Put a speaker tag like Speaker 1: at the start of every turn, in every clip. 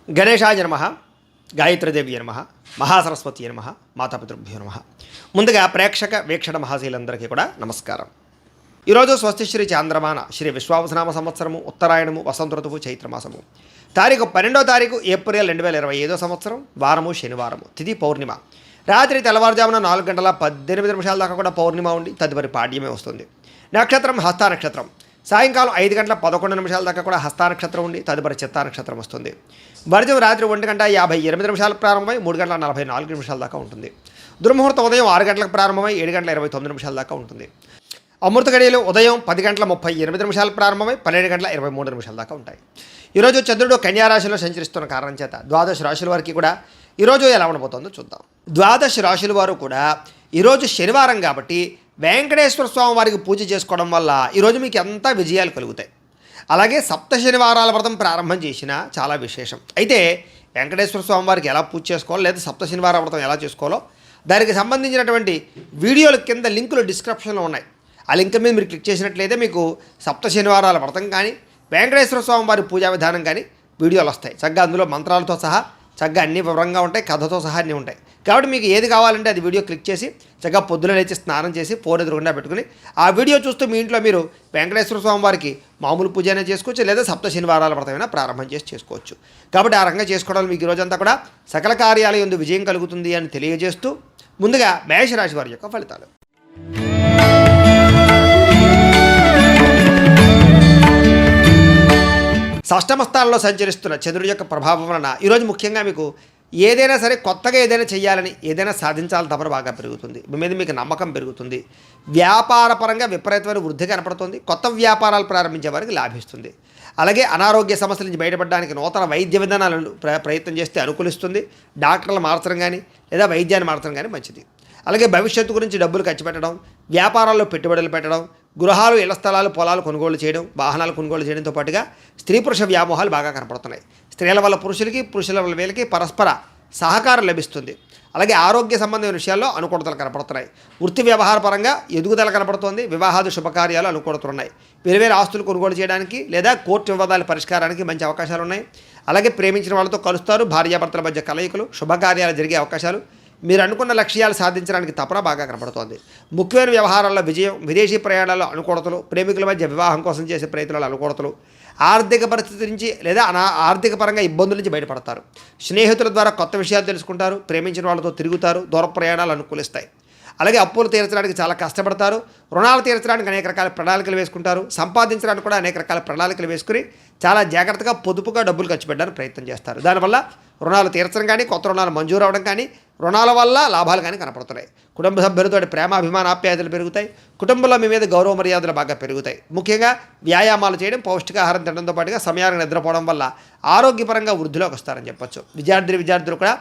Speaker 1: గణేశాయ నమః, గాయత్రీదేవి నమః, మహాసరస్వతి నమః, మాతాపితృభ్యో నమః. ముందుగా ప్రేక్షక వీక్షణ మహాశీలందరికీ కూడా నమస్కారం. ఈరోజు స్వస్తి శ్రీ చాంద్రమాన శ్రీ విశ్వావసనామ సంవత్సరము ఉత్తరాయణము వసంత ఋతువు చైత్రమాసము తారీఖు 12వ తారీఖు ఏప్రిల్ 2025 సంవత్సరం వారము శనివారము తిథి పౌర్ణిమ. రాత్రి తెల్లవారుజామున 4:18 దాకా కూడా పౌర్ణిమ ఉండి తదుపరి పాడ్యమే వస్తుంది. నక్షత్రం హస్త నక్షత్రం. సాయంకాలం 5:11 దాకా కూడా హస్త నక్షత్రం ఉండి తదుపరి చిత్తా నక్షత్రం వస్తుంది. వర్జం రాత్రి 1:58 ప్రారంభమై 3:44 దాకా ఉంటుంది. దుర్ముహూర్తం ఉదయం 6 గంటలకు ప్రారంభమై 7:29 దాకా ఉంటుంది. అమృత గడియలు ఉదయం 10:38 ప్రారంభమై 12:23 దాకా ఉంటాయి. ఈరోజు చంద్రుడు కన్యారాశిలో సంచరిస్తున్న కారణం చేత ద్వాదశ రాశుల వారికి కూడా ఈరోజు ఎలా ఉండబోతుందో చూద్దాం. ద్వాదశ రాశుల వారు కూడా ఈరోజు శనివారం కాబట్టి వెంకటేశ్వర స్వామి వారికి పూజ చేసుకోవడం వల్ల ఈరోజు మీకు ఎంత విజయాలు కలుగుతాయి. అలాగే సప్త శనివారాల వ్రతం ప్రారంభం చేసినా చాలా విశేషం. అయితే వెంకటేశ్వర స్వామి వారికి ఎలా పూజ చేసుకోవాలో లేదా సప్త శనివార వ్రతం ఎలా చేసుకోవాలో దానికి సంబంధించినటువంటి వీడియోల కింద లింకులు డిస్క్రిప్షన్లో ఉన్నాయి. ఆ లింక్ మీద మీరు క్లిక్ చేసినట్లయితే మీకు సప్త శనివారాల వ్రతం కానీ వెంకటేశ్వర స్వామి వారి పూజా విధానం కానీ వీడియోలు వస్తాయి. చక్కగా అందులో మంత్రాలతో సహా చక్కగా అన్ని వివరంగా ఉంటాయి, కథతో సహా అన్నీ ఉంటాయి. కాబట్టి మీకు ఏది కావాలంటే అది వీడియో క్లిక్ చేసి చక్కగా పొద్దున లేచి స్నానం చేసి ఫోన్ ఎదురుగుండా పెట్టుకుని ఆ వీడియో చూస్తూ మీ ఇంట్లో మీరు వెంకటేశ్వర స్వామి వారికి మామూలు పూజ అయినా చేసుకోవచ్చు, లేదా సప్త శనివారాల వ్రతమైనా ప్రారంభం చేసి చేసుకోవచ్చు. కాబట్టి ఆ రకంగా చేసుకోవడం మీకు ఈరోజంతా కూడా సకల కార్యాల యందు విజయం కలుగుతుంది అని తెలియజేస్తూ ముందుగా మేషరాశి వారి యొక్క ఫలితాలు. షష్టమ స్థానంలో సంచరిస్తున్న చంద్రుడి యొక్క ప్రభావం వలన ఈరోజు ముఖ్యంగా మీకు ఏదైనా సరే కొత్తగా ఏదైనా చేయాలని ఏదైనా సాధించాలని తపన బాగా పెరుగుతుంది. మీ మీద మీకు నమ్మకం పెరుగుతుంది. వ్యాపార పరంగా విపరీతమైన వృద్ధి కనపడుతుంది. కొత్త వ్యాపారాలు ప్రారంభించే వారికి లాభిస్తుంది. అలాగే అనారోగ్య సమస్యల నుంచి బయటపడడానికి నూతన వైద్య విధానాలను ప్రయత్నం చేస్తే అనుకూలిస్తుంది. డాక్టర్లు మార్చడం కానీ లేదా వైద్యాన్ని మార్చడం కానీ మంచిది. అలాగే భవిష్యత్తు గురించి డబ్బులు ఖర్చు పెట్టడం, వ్యాపారాల్లో పెట్టుబడులు పెట్టడం, గృహాలు, ఇళ్ల స్థలాలు, పొలాలు కొనుగోలు చేయడం, వాహనాలు కొనుగోలు చేయడంతో పాటుగా స్త్రీ పురుష వ్యామోహాలు బాగా కనపడుతున్నాయి. స్త్రీల వల్ల పురుషులకి, పురుషుల వల్ల వీళ్ళకి పరస్పర సహకారం లభిస్తుంది. అలాగే ఆరోగ్య సంబంధమైన విషయాల్లో అనుకూలతలు కనపడుతున్నాయి. వృత్తి వ్యవహార పరంగా ఎదుగుదల కనపడుతోంది. వివాహాది శుభకార్యాలు అనుకూలతున్నాయి. వేరువేరు ఆస్తులు కొనుగోలు చేయడానికి లేదా కోర్టు వివాదాల పరిష్కారానికి మంచి అవకాశాలు ఉన్నాయి. అలాగే ప్రేమించిన వాళ్ళతో కలుస్తారు. భార్యాభర్తల మధ్య కలయికలు, శుభకార్యాలు జరిగే అవకాశాలు, మీరు అనుకున్న లక్ష్యాలు సాధించడానికి తపన బాగా కనపడుతోంది. ముఖ్యమైన వ్యవహారాల్లో విజయం, విదేశీ ప్రయాణాల్లో అనుకూలతలు, ప్రేమికుల మధ్య వివాహం కోసం చేసే ప్రయత్నాలు అనుకూలతలు, ఆర్థిక పరిస్థితి నుంచి లేదా ఆర్థిక పరంగా ఇబ్బందుల నుంచి బయటపడతారు. స్నేహితుల ద్వారా కొత్త విషయాలు తెలుసుకుంటారు. ప్రేమించిన వాళ్ళతో తిరుగుతారు. దూర ప్రయాణాలు అనుకూలిస్తాయి. అలాగే అప్పులు తీర్చడానికి చాలా కష్టపడతారు. రుణాలు తీర్చడానికి అనేక రకాల ప్రణాళికలు వేసుకుంటారు. సంపాదించడానికి కూడా అనేక రకాల ప్రణాళికలు వేసుకుని చాలా జాగ్రత్తగా పొదుపుగా డబ్బులు ఖర్చు పెట్టడానికి ప్రయత్నం చేస్తారు. దానివల్ల రుణాలు తీర్చడం కానీ, కొత్త రుణాలు మంజూరు అవడం కానీ, రుణాల వల్ల లాభాలు కానీ కనపడుతున్నాయి. కుటుంబ సభ్యులతో ప్రేమ, అభిమాన, ఆప్యాయతలు పెరుగుతాయి. కుటుంబంలో మీ మీద గౌరవ మర్యాదలు బాగా పెరుగుతాయి. ముఖ్యంగా వ్యాయామాలు చేయడం, పౌష్టికాహారం తినడంతో పాటుగా సమయానికి నిద్రపోవడం వల్ల ఆరోగ్యపరంగా వృద్ధిలోకి వస్తారని చెప్పొచ్చు. విద్యార్థులు కూడా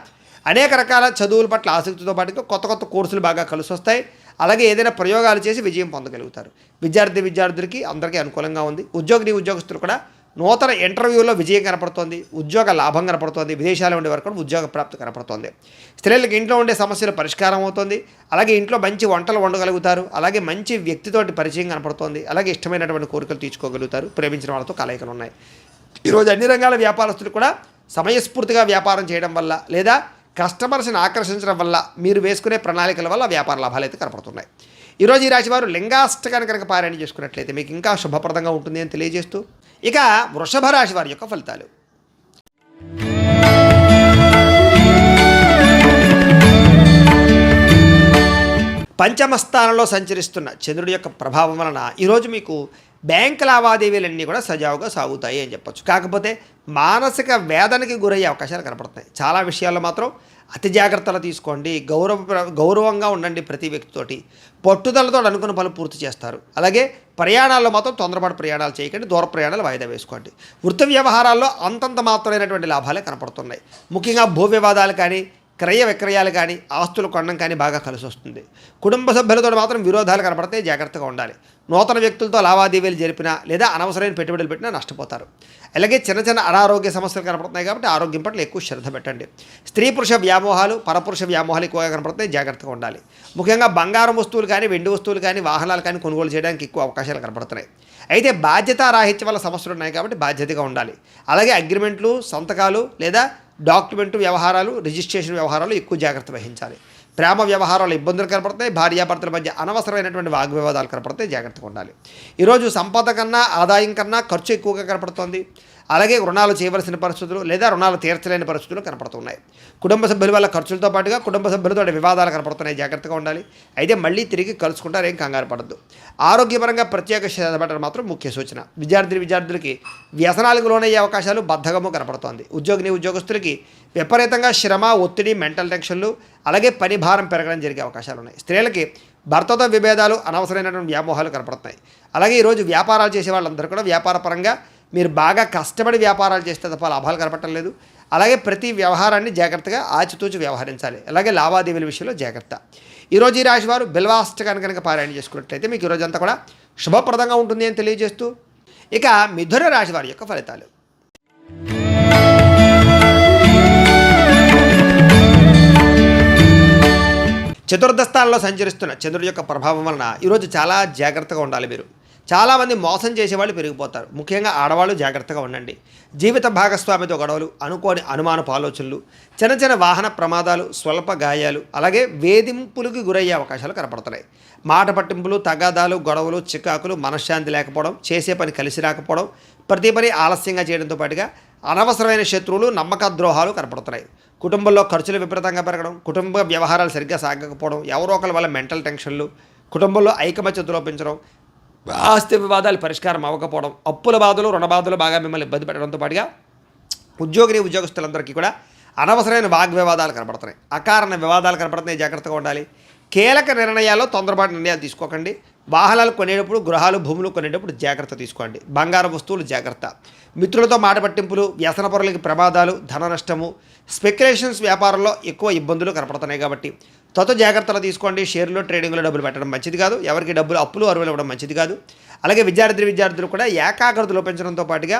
Speaker 1: అనేక రకాల చదువుల పట్ల ఆసక్తితో పాటుగా కొత్త కొత్త కోర్సులు బాగా కలిసి వస్తాయి. అలాగే ఏదైనా ప్రయోగాలు చేసి విజయం పొందగలుగుతారు. విద్యార్థులకి అందరికీ అనుకూలంగా ఉంది. ఉద్యోగస్తులు కూడా నూతన ఇంటర్వ్యూలో విజయం కనపడుతోంది. ఉద్యోగ లాభం కనపడుతోంది. విదేశాల్లో ఉండే వరకు కూడా ఉద్యోగ ప్రాప్తి కనపడుతోంది. స్త్రీలకు ఇంట్లో ఉండే సమస్యలు పరిష్కారం అవుతుంది. అలాగే ఇంట్లో మంచి వంటలు వండగలుగుతారు. అలాగే మంచి వ్యక్తితోటి పరిచయం కనపడుతోంది. అలాగే ఇష్టమైనటువంటి కోరికలు తీర్చుకోగలుగుతారు. ప్రేమించిన వాళ్ళతో కలయికలు ఉన్నాయి. ఈరోజు అన్ని రంగాల వ్యాపారస్తులు కూడా సమయస్ఫూర్తిగా వ్యాపారం చేయడం వల్ల లేదా కస్టమర్స్ని ఆకర్షించడం వల్ల మీరు వేసుకునే ప్రణాళికల వల్ల వ్యాపార లాభాలు అయితే కనపడుతున్నాయి. ఈరోజు ఈ రాశి వారు లింగాష్టకాన్ని కనుక పారాయణ చేసుకున్నట్లయితే మీకు ఇంకా శుభప్రదంగా ఉంటుంది అని తెలియజేస్తూ ఇక వృషభ రాశి వారి యొక్క ఫలితాలు. పంచమ స్థానంలో సంచరిస్తున్న చంద్రుడి యొక్క ప్రభావం వలన ఈరోజు మీకు బ్యాంక్ లావాదేవీలన్నీ కూడా సజావుగా సాగుతాయి అని చెప్పొచ్చు. కాకపోతే మానసిక వేదనకి గురయ్యే అవకాశాలు కనపడుతున్నాయి. చాలా విషయాల్లో మాత్రం అతి జాగ్రత్తలు తీసుకోండి. గౌరవంగా ఉండండి. ప్రతి వ్యక్తితోటి పట్టుదలతో అనుకున్న పనులు పూర్తి చేస్తారు. అలాగే ప్రయాణాల్లో మాత్రం తొందరపాటు ప్రయాణాలు చేయకండి. దూర ప్రయాణాలు వాయిదా వేసుకోండి. వృత్తి వ్యవహారాల్లో అంతంత మాత్రమైనటువంటి లాభాలే కనపడుతున్నాయి. ముఖ్యంగా భూ వివాదాలు కానీ, క్రయ విక్రయాలు కానీ ఆస్తులు కొనడం కానీ బాగా కలిసి వస్తుంది. కుటుంబ సభ్యులతో మాత్రం విరోధాలు కనపడితే జాగ్రత్తగా ఉండాలి. నూతన వ్యక్తులతో లావాదేవీలు జరిపినా లేదా అనవసరమైన పెట్టుబడులు పెట్టినా నష్టపోతారు. అలాగే చిన్న చిన్న అనారోగ్య సమస్యలు కనపడుతున్నాయి కాబట్టి ఆరోగ్యం పట్ల ఎక్కువ శ్రద్ధ పెట్టండి. స్త్రీ పురుష వ్యామోహాలు పరపురుష వ్యామోహాలు ఎక్కువగా కనపడుతున్నాయి, జాగ్రత్తగా ఉండాలి. ముఖ్యంగా బంగారం వస్తువులు కానీ వెండి వస్తువులు కానీ వాహనాలు కానీ కొనుగోలు చేయడానికి ఎక్కువ అవకాశాలు కనపడుతున్నాయి. అయితే బాధ్యతారాహిత్యం వల్ల సమస్యలు ఉన్నాయి కాబట్టి బాధ్యతగా ఉండాలి. అలాగే అగ్రిమెంట్లు, సంతకాలు లేదా డాక్యుమెంట్ వ్యవహారాలు, రిజిస్ట్రేషన్ వ్యవహారాలు ఎక్కువ జాగ్రత్త వహించాలి. ప్రేమ వ్యవహారాలు ఇబ్బందులు కనపడతాయి. భార్యాభర్తల మధ్య అనవసరమైనటువంటి వాగ్వివాదాలు కనపడతాయి, జాగ్రత్తగా ఉండాలి. ఈరోజు సంపద కన్నా ఆదాయం కన్నా ఖర్చు ఎక్కువగా కనపడుతోంది. అలాగే రుణాలు చేయవలసిన పరిస్థితులు లేదా రుణాలు తీర్చలేని పరిస్థితులు కనపడుతున్నాయి. కుటుంబ సభ్యుల వల్ల ఖర్చులతో పాటుగా కుటుంబ సభ్యులతో వివాదాలు కనపడుతున్నాయి, జాగ్రత్తగా ఉండాలి. అయితే మళ్ళీ తిరిగి కలుసుకుంటారు, ఏం కంగారు పడద్దు. ఆరోగ్యపరంగా ప్రత్యేక శ్రద్ధ పెట్టడం మాత్రం ముఖ్య సూచన. విద్యార్థులకి వ్యసనాలకు లోనయ్యే అవకాశాలు బద్ధకము కనపడుతోంది. ఉద్యోగస్తులకి విపరీతంగా శ్రమ, ఒత్తిడి, మెంటల్ టెన్షన్లు, అలాగే పని భారం పెరగడం జరిగే అవకాశాలు ఉన్నాయి. స్త్రీలకి భర్తతో విభేదాలు, అనవసరమైనటువంటి వ్యామోహాలు కనపడుతున్నాయి. అలాగే ఈరోజు వ్యాపారాలు చేసే వాళ్ళందరూ కూడా వ్యాపారపరంగా మీరు బాగా కష్టపడి వ్యాపారాలు చేస్తే తప్ప లాభాలు కనపడటం లేదు. అలాగే ప్రతి వ్యవహారాన్ని జాగ్రత్తగా ఆచితూచి వ్యవహరించాలి. అలాగే లావాదేవీల విషయంలో జాగ్రత్త. ఈరోజు ఈ రాశి వారు బిల్వాష్టకాన్ని కనుక పారాయణ చేసుకున్నట్లయితే మీకు ఈరోజు అంతా కూడా శుభప్రదంగా ఉంటుంది అని తెలియజేస్తూ, ఇక మిథున రాశి వారి యొక్క ఫలితాలు. చతుర్థ స్థానంలో సంచరిస్తున్న చంద్రుడి యొక్క ప్రభావం వలన ఈరోజు చాలా జాగ్రత్తగా ఉండాలి. మీరు చాలామంది మోసం చేసేవాళ్ళు పెరిగిపోతారు. ముఖ్యంగా ఆడవాళ్ళు జాగ్రత్తగా ఉండండి. జీవిత భాగస్వామితో గొడవలు, అనుకోని అనుమానపు ఆలోచనలు, చిన్న చిన్న వాహన ప్రమాదాలు, స్వల్ప గాయాలు, అలాగే వేధింపులకు గురయ్యే అవకాశాలు కనపడుతున్నాయి. మాట పట్టింపులు, తగాదాలు, గొడవలు, చికాకులు, మనశ్శాంతి లేకపోవడం, చేసే పని కలిసి రాకపోవడం, ప్రతి పని ఆలస్యంగా చేయడంతో పాటుగా అనవసరమైన శత్రువులు, నమ్మక ద్రోహాలు కనపడుతున్నాయి. కుటుంబంలో ఖర్చులు విపరీతంగా పెరగడం, కుటుంబ వ్యవహారాలు సరిగ్గా సాగకపోవడం, ఎవరో ఒకరి వల్ల మెంటల్ టెన్షన్లు, కుటుంబంలో ఐకమత్యత లోపించడం, ఆస్తి వివాదాలు పరిష్కారం అవ్వకపోవడం, అప్పుల బాధలు, రుణ బాధలు బాగా మిమ్మల్ని ఇబ్బంది పెట్టడంతో పాటుగా ఉద్యోగస్తులందరికీ కూడా అనవసరమైన వాగ్వివాదాలు కనపడుతున్నాయి. అకారణ వివాదాలు కనపడుతున్నాయి, జాగ్రత్తగా ఉండాలి. కీలక నిర్ణయాల్లో తొందరపాటు నిర్ణయాలు తీసుకోకండి. వాహనాలు కొనేటప్పుడు, గృహాలు, భూములు కొనేటప్పుడు జాగ్రత్త తీసుకోండి. బంగారు వస్తువులు జాగ్రత్త. మిత్రులతో మాట పట్టింపులు, వ్యసన పరులకి ప్రమాదాలు, ధన నష్టము, స్పెక్యులేషన్స్ వ్యాపారంలో ఎక్కువ ఇబ్బందులు కనపడుతున్నాయి కాబట్టి జాగ్రత్తలు తీసుకోండి. షేర్లో, ట్రేడింగ్లో డబ్బులు పెట్టడం మంచిది కాదు. ఎవరికి డబ్బులు అప్పులు అరువులు ఇవ్వడం మంచిది కాదు. అలాగే విద్యార్థులు కూడా ఏకాగ్రత లోపించడంతో పాటుగా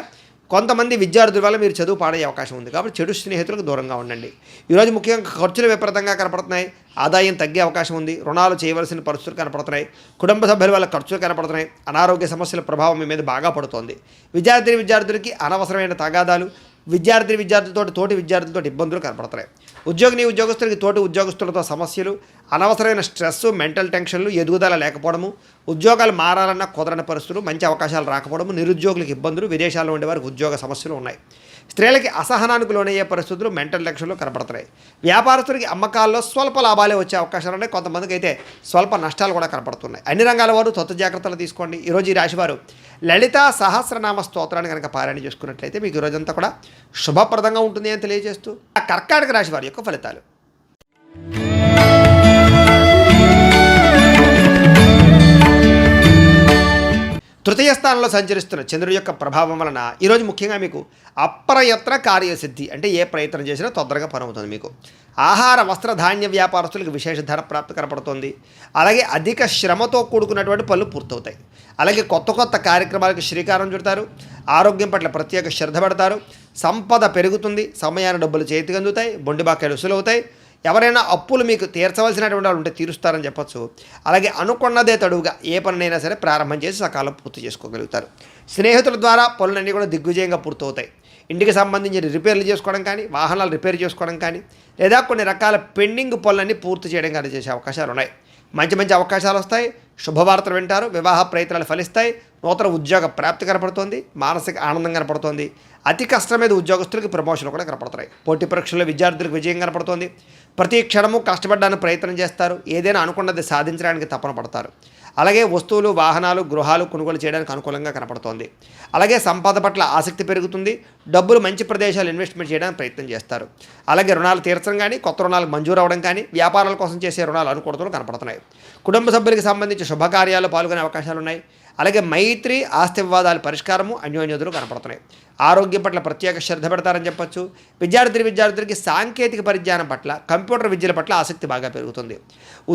Speaker 1: కొంతమంది విద్యార్థుల వల్ల మీరు చదువు పాడయ్యే అవకాశం ఉంది కాబట్టి చెడు స్నేహితులకు దూరంగా ఉండండి. ఈరోజు ముఖ్యంగా ఖర్చులు విపరీతంగా కనపడుతున్నాయి, ఆదాయం తగ్గే అవకాశం ఉంది. రుణాలు చేయవలసిన పరిస్థితులు కనపడుతున్నాయి. కుటుంబ సభ్యుల వల్ల ఖర్చులు కనపడుతున్నాయి. అనారోగ్య సమస్యల ప్రభావం మీ మీద బాగా పడుతోంది. విద్యార్థులకి అనవసరమైన తగాదాలు, తోటి విద్యార్థులతో ఇబ్బందులు కనపడుతున్నాయి. ఉద్యోగస్తులకి తోటి ఉద్యోగస్తులతో సమస్యలు, అనవసరమైన స్ట్రెస్, మెంటల్ టెన్షన్లు, ఎదుగుదల లేకపోవడము, ఉద్యోగాలు మారాలన్న కుదరని పరిస్థితులు, మంచి అవకాశాలు రాకపోవడము, నిరుద్యోగులకు ఇబ్బందులు, విదేశాల్లో ఉండేవారికి ఉద్యోగ సమస్యలు ఉన్నాయి. స్త్రీలకి అసహనానికి లోనయ్యే పరిస్థితులు, మెంటల్ టెన్షన్లు కనపడుతున్నాయి. వ్యాపారస్తులకి అమ్మకాల్లో స్వల్ప లాభాలే వచ్చే అవకాశాలు ఉన్నాయి. కొంతమందికి అయితే స్వల్ప నష్టాలు కూడా కనపడుతున్నాయి. అన్ని రంగాల వారు జాగ్రత్తలు తీసుకోండి. ఈరోజు ఈ రాశివారు లలిత సహస్రనామ స్తోత్రాన్ని కనుక పారాయణ చేసుకున్నట్లయితే మీకు ఈరోజంతా కూడా శుభప్రదంగా ఉంటుంది అని తెలియజేస్తూ, ఆ కర్కాటక రాశి వారి యొక్క ఫలితాలు. తృతీయ స్థానంలో సంచరిస్తున్న చంద్రుడి యొక్క ప్రభావం వలన ఈరోజు ముఖ్యంగా మీకు అప్రయత్న కార్యసిద్ధి, అంటే ఏ ప్రయత్నం చేసినా తొందరగా పని అవుతుంది. మీకు ఆహార, వస్త్ర, ధాన్య వ్యాపారస్తులకు విశేష ధర ప్రాప్తి కనపడుతుంది. అలాగే అధిక శ్రమతో కూడుకున్నటువంటి పనులు పూర్తవుతాయి. అలాగే కొత్త కార్యక్రమాలకు శ్రీకారం చుడతారు. ఆరోగ్యం పట్ల ప్రత్యేక శ్రద్ధ పెడతారు. సంపద పెరుగుతుంది. సమయాన్ని డబ్బులు చేతికి అందుతాయి. బొండిబాకాయలు వసూలవుతాయి. ఎవరైనా అప్పులు మీకు తీర్చవలసినటువంటి వాళ్ళు ఉంటే తీరుస్తారని చెప్పొచ్చు. అలాగే అనుకున్నదే తడువుగా ఏ పనినైనా సరే ప్రారంభం చేసి సకాలం పూర్తి చేసుకోగలుగుతారు. స్నేహితుల ద్వారా పనులన్నీ కూడా దిగ్విజయంగా పూర్తవుతాయి. ఇంటికి సంబంధించిన రిపేర్లు చేసుకోవడం కానీ, వాహనాలు రిపేర్ చేసుకోవడం కానీ, లేదా కొన్ని రకాల పెండింగ్ పనులన్నీ పూర్తి చేయడం కానీ చేసే అవకాశాలు ఉన్నాయి. మంచి అవకాశాలు వస్తాయి. శుభవార్తలు వింటారు. వివాహ ప్రయత్నాలు ఫలిస్తాయి. నూతన ఉద్యోగ ప్రాప్తి కనపడుతోంది. మానసిక ఆనందం కనపడుతోంది. అతి కష్టమైన ఉద్యోగస్తులకి ప్రమోషన్లు కూడా కనపడుతున్నాయి. పోటీ పరీక్షల్లో విద్యార్థులకు విజయం కనపడుతోంది. ప్రతి క్షణము కష్టపడడానికి ప్రయత్నం చేస్తారు. ఏదైనా అనుకున్నది సాధించడానికి తపన పడతారు. అలాగే వస్తువులు, వాహనాలు, గృహాలు కొనుగోలు చేయడానికి అనుకూలంగా కనపడుతోంది. అలాగే సంపద పట్ల ఆసక్తి పెరుగుతుంది. డబ్బులు మంచి ప్రదేశాలు ఇన్వెస్ట్మెంట్ చేయడానికి ప్రయత్నం చేస్తారు. అలాగే రుణాలు తీర్చడం కానీ, కొత్త రుణాలు మంజూరు అవ్వడం కానీ, వ్యాపారాల కోసం చేసే రుణాలు అనుకూలతలు కనపడుతున్నాయి. కుటుంబ సభ్యులకు సంబంధించి శుభకార్యాలు పాల్గొనే అవకాశాలు ఉన్నాయి. అలాగే మైత్రి, ఆస్తి వివాదాల పరిష్కారము, అన్యోన్యతలు కనపడుతున్నాయి. ఆరోగ్యం పట్ల ప్రత్యేక శ్రద్ధ పెడతారని చెప్పొచ్చు. విద్యార్థులకి సాంకేతిక పరిజ్ఞానం పట్ల, కంప్యూటర్ విద్యల పట్ల ఆసక్తి బాగా పెరుగుతుంది.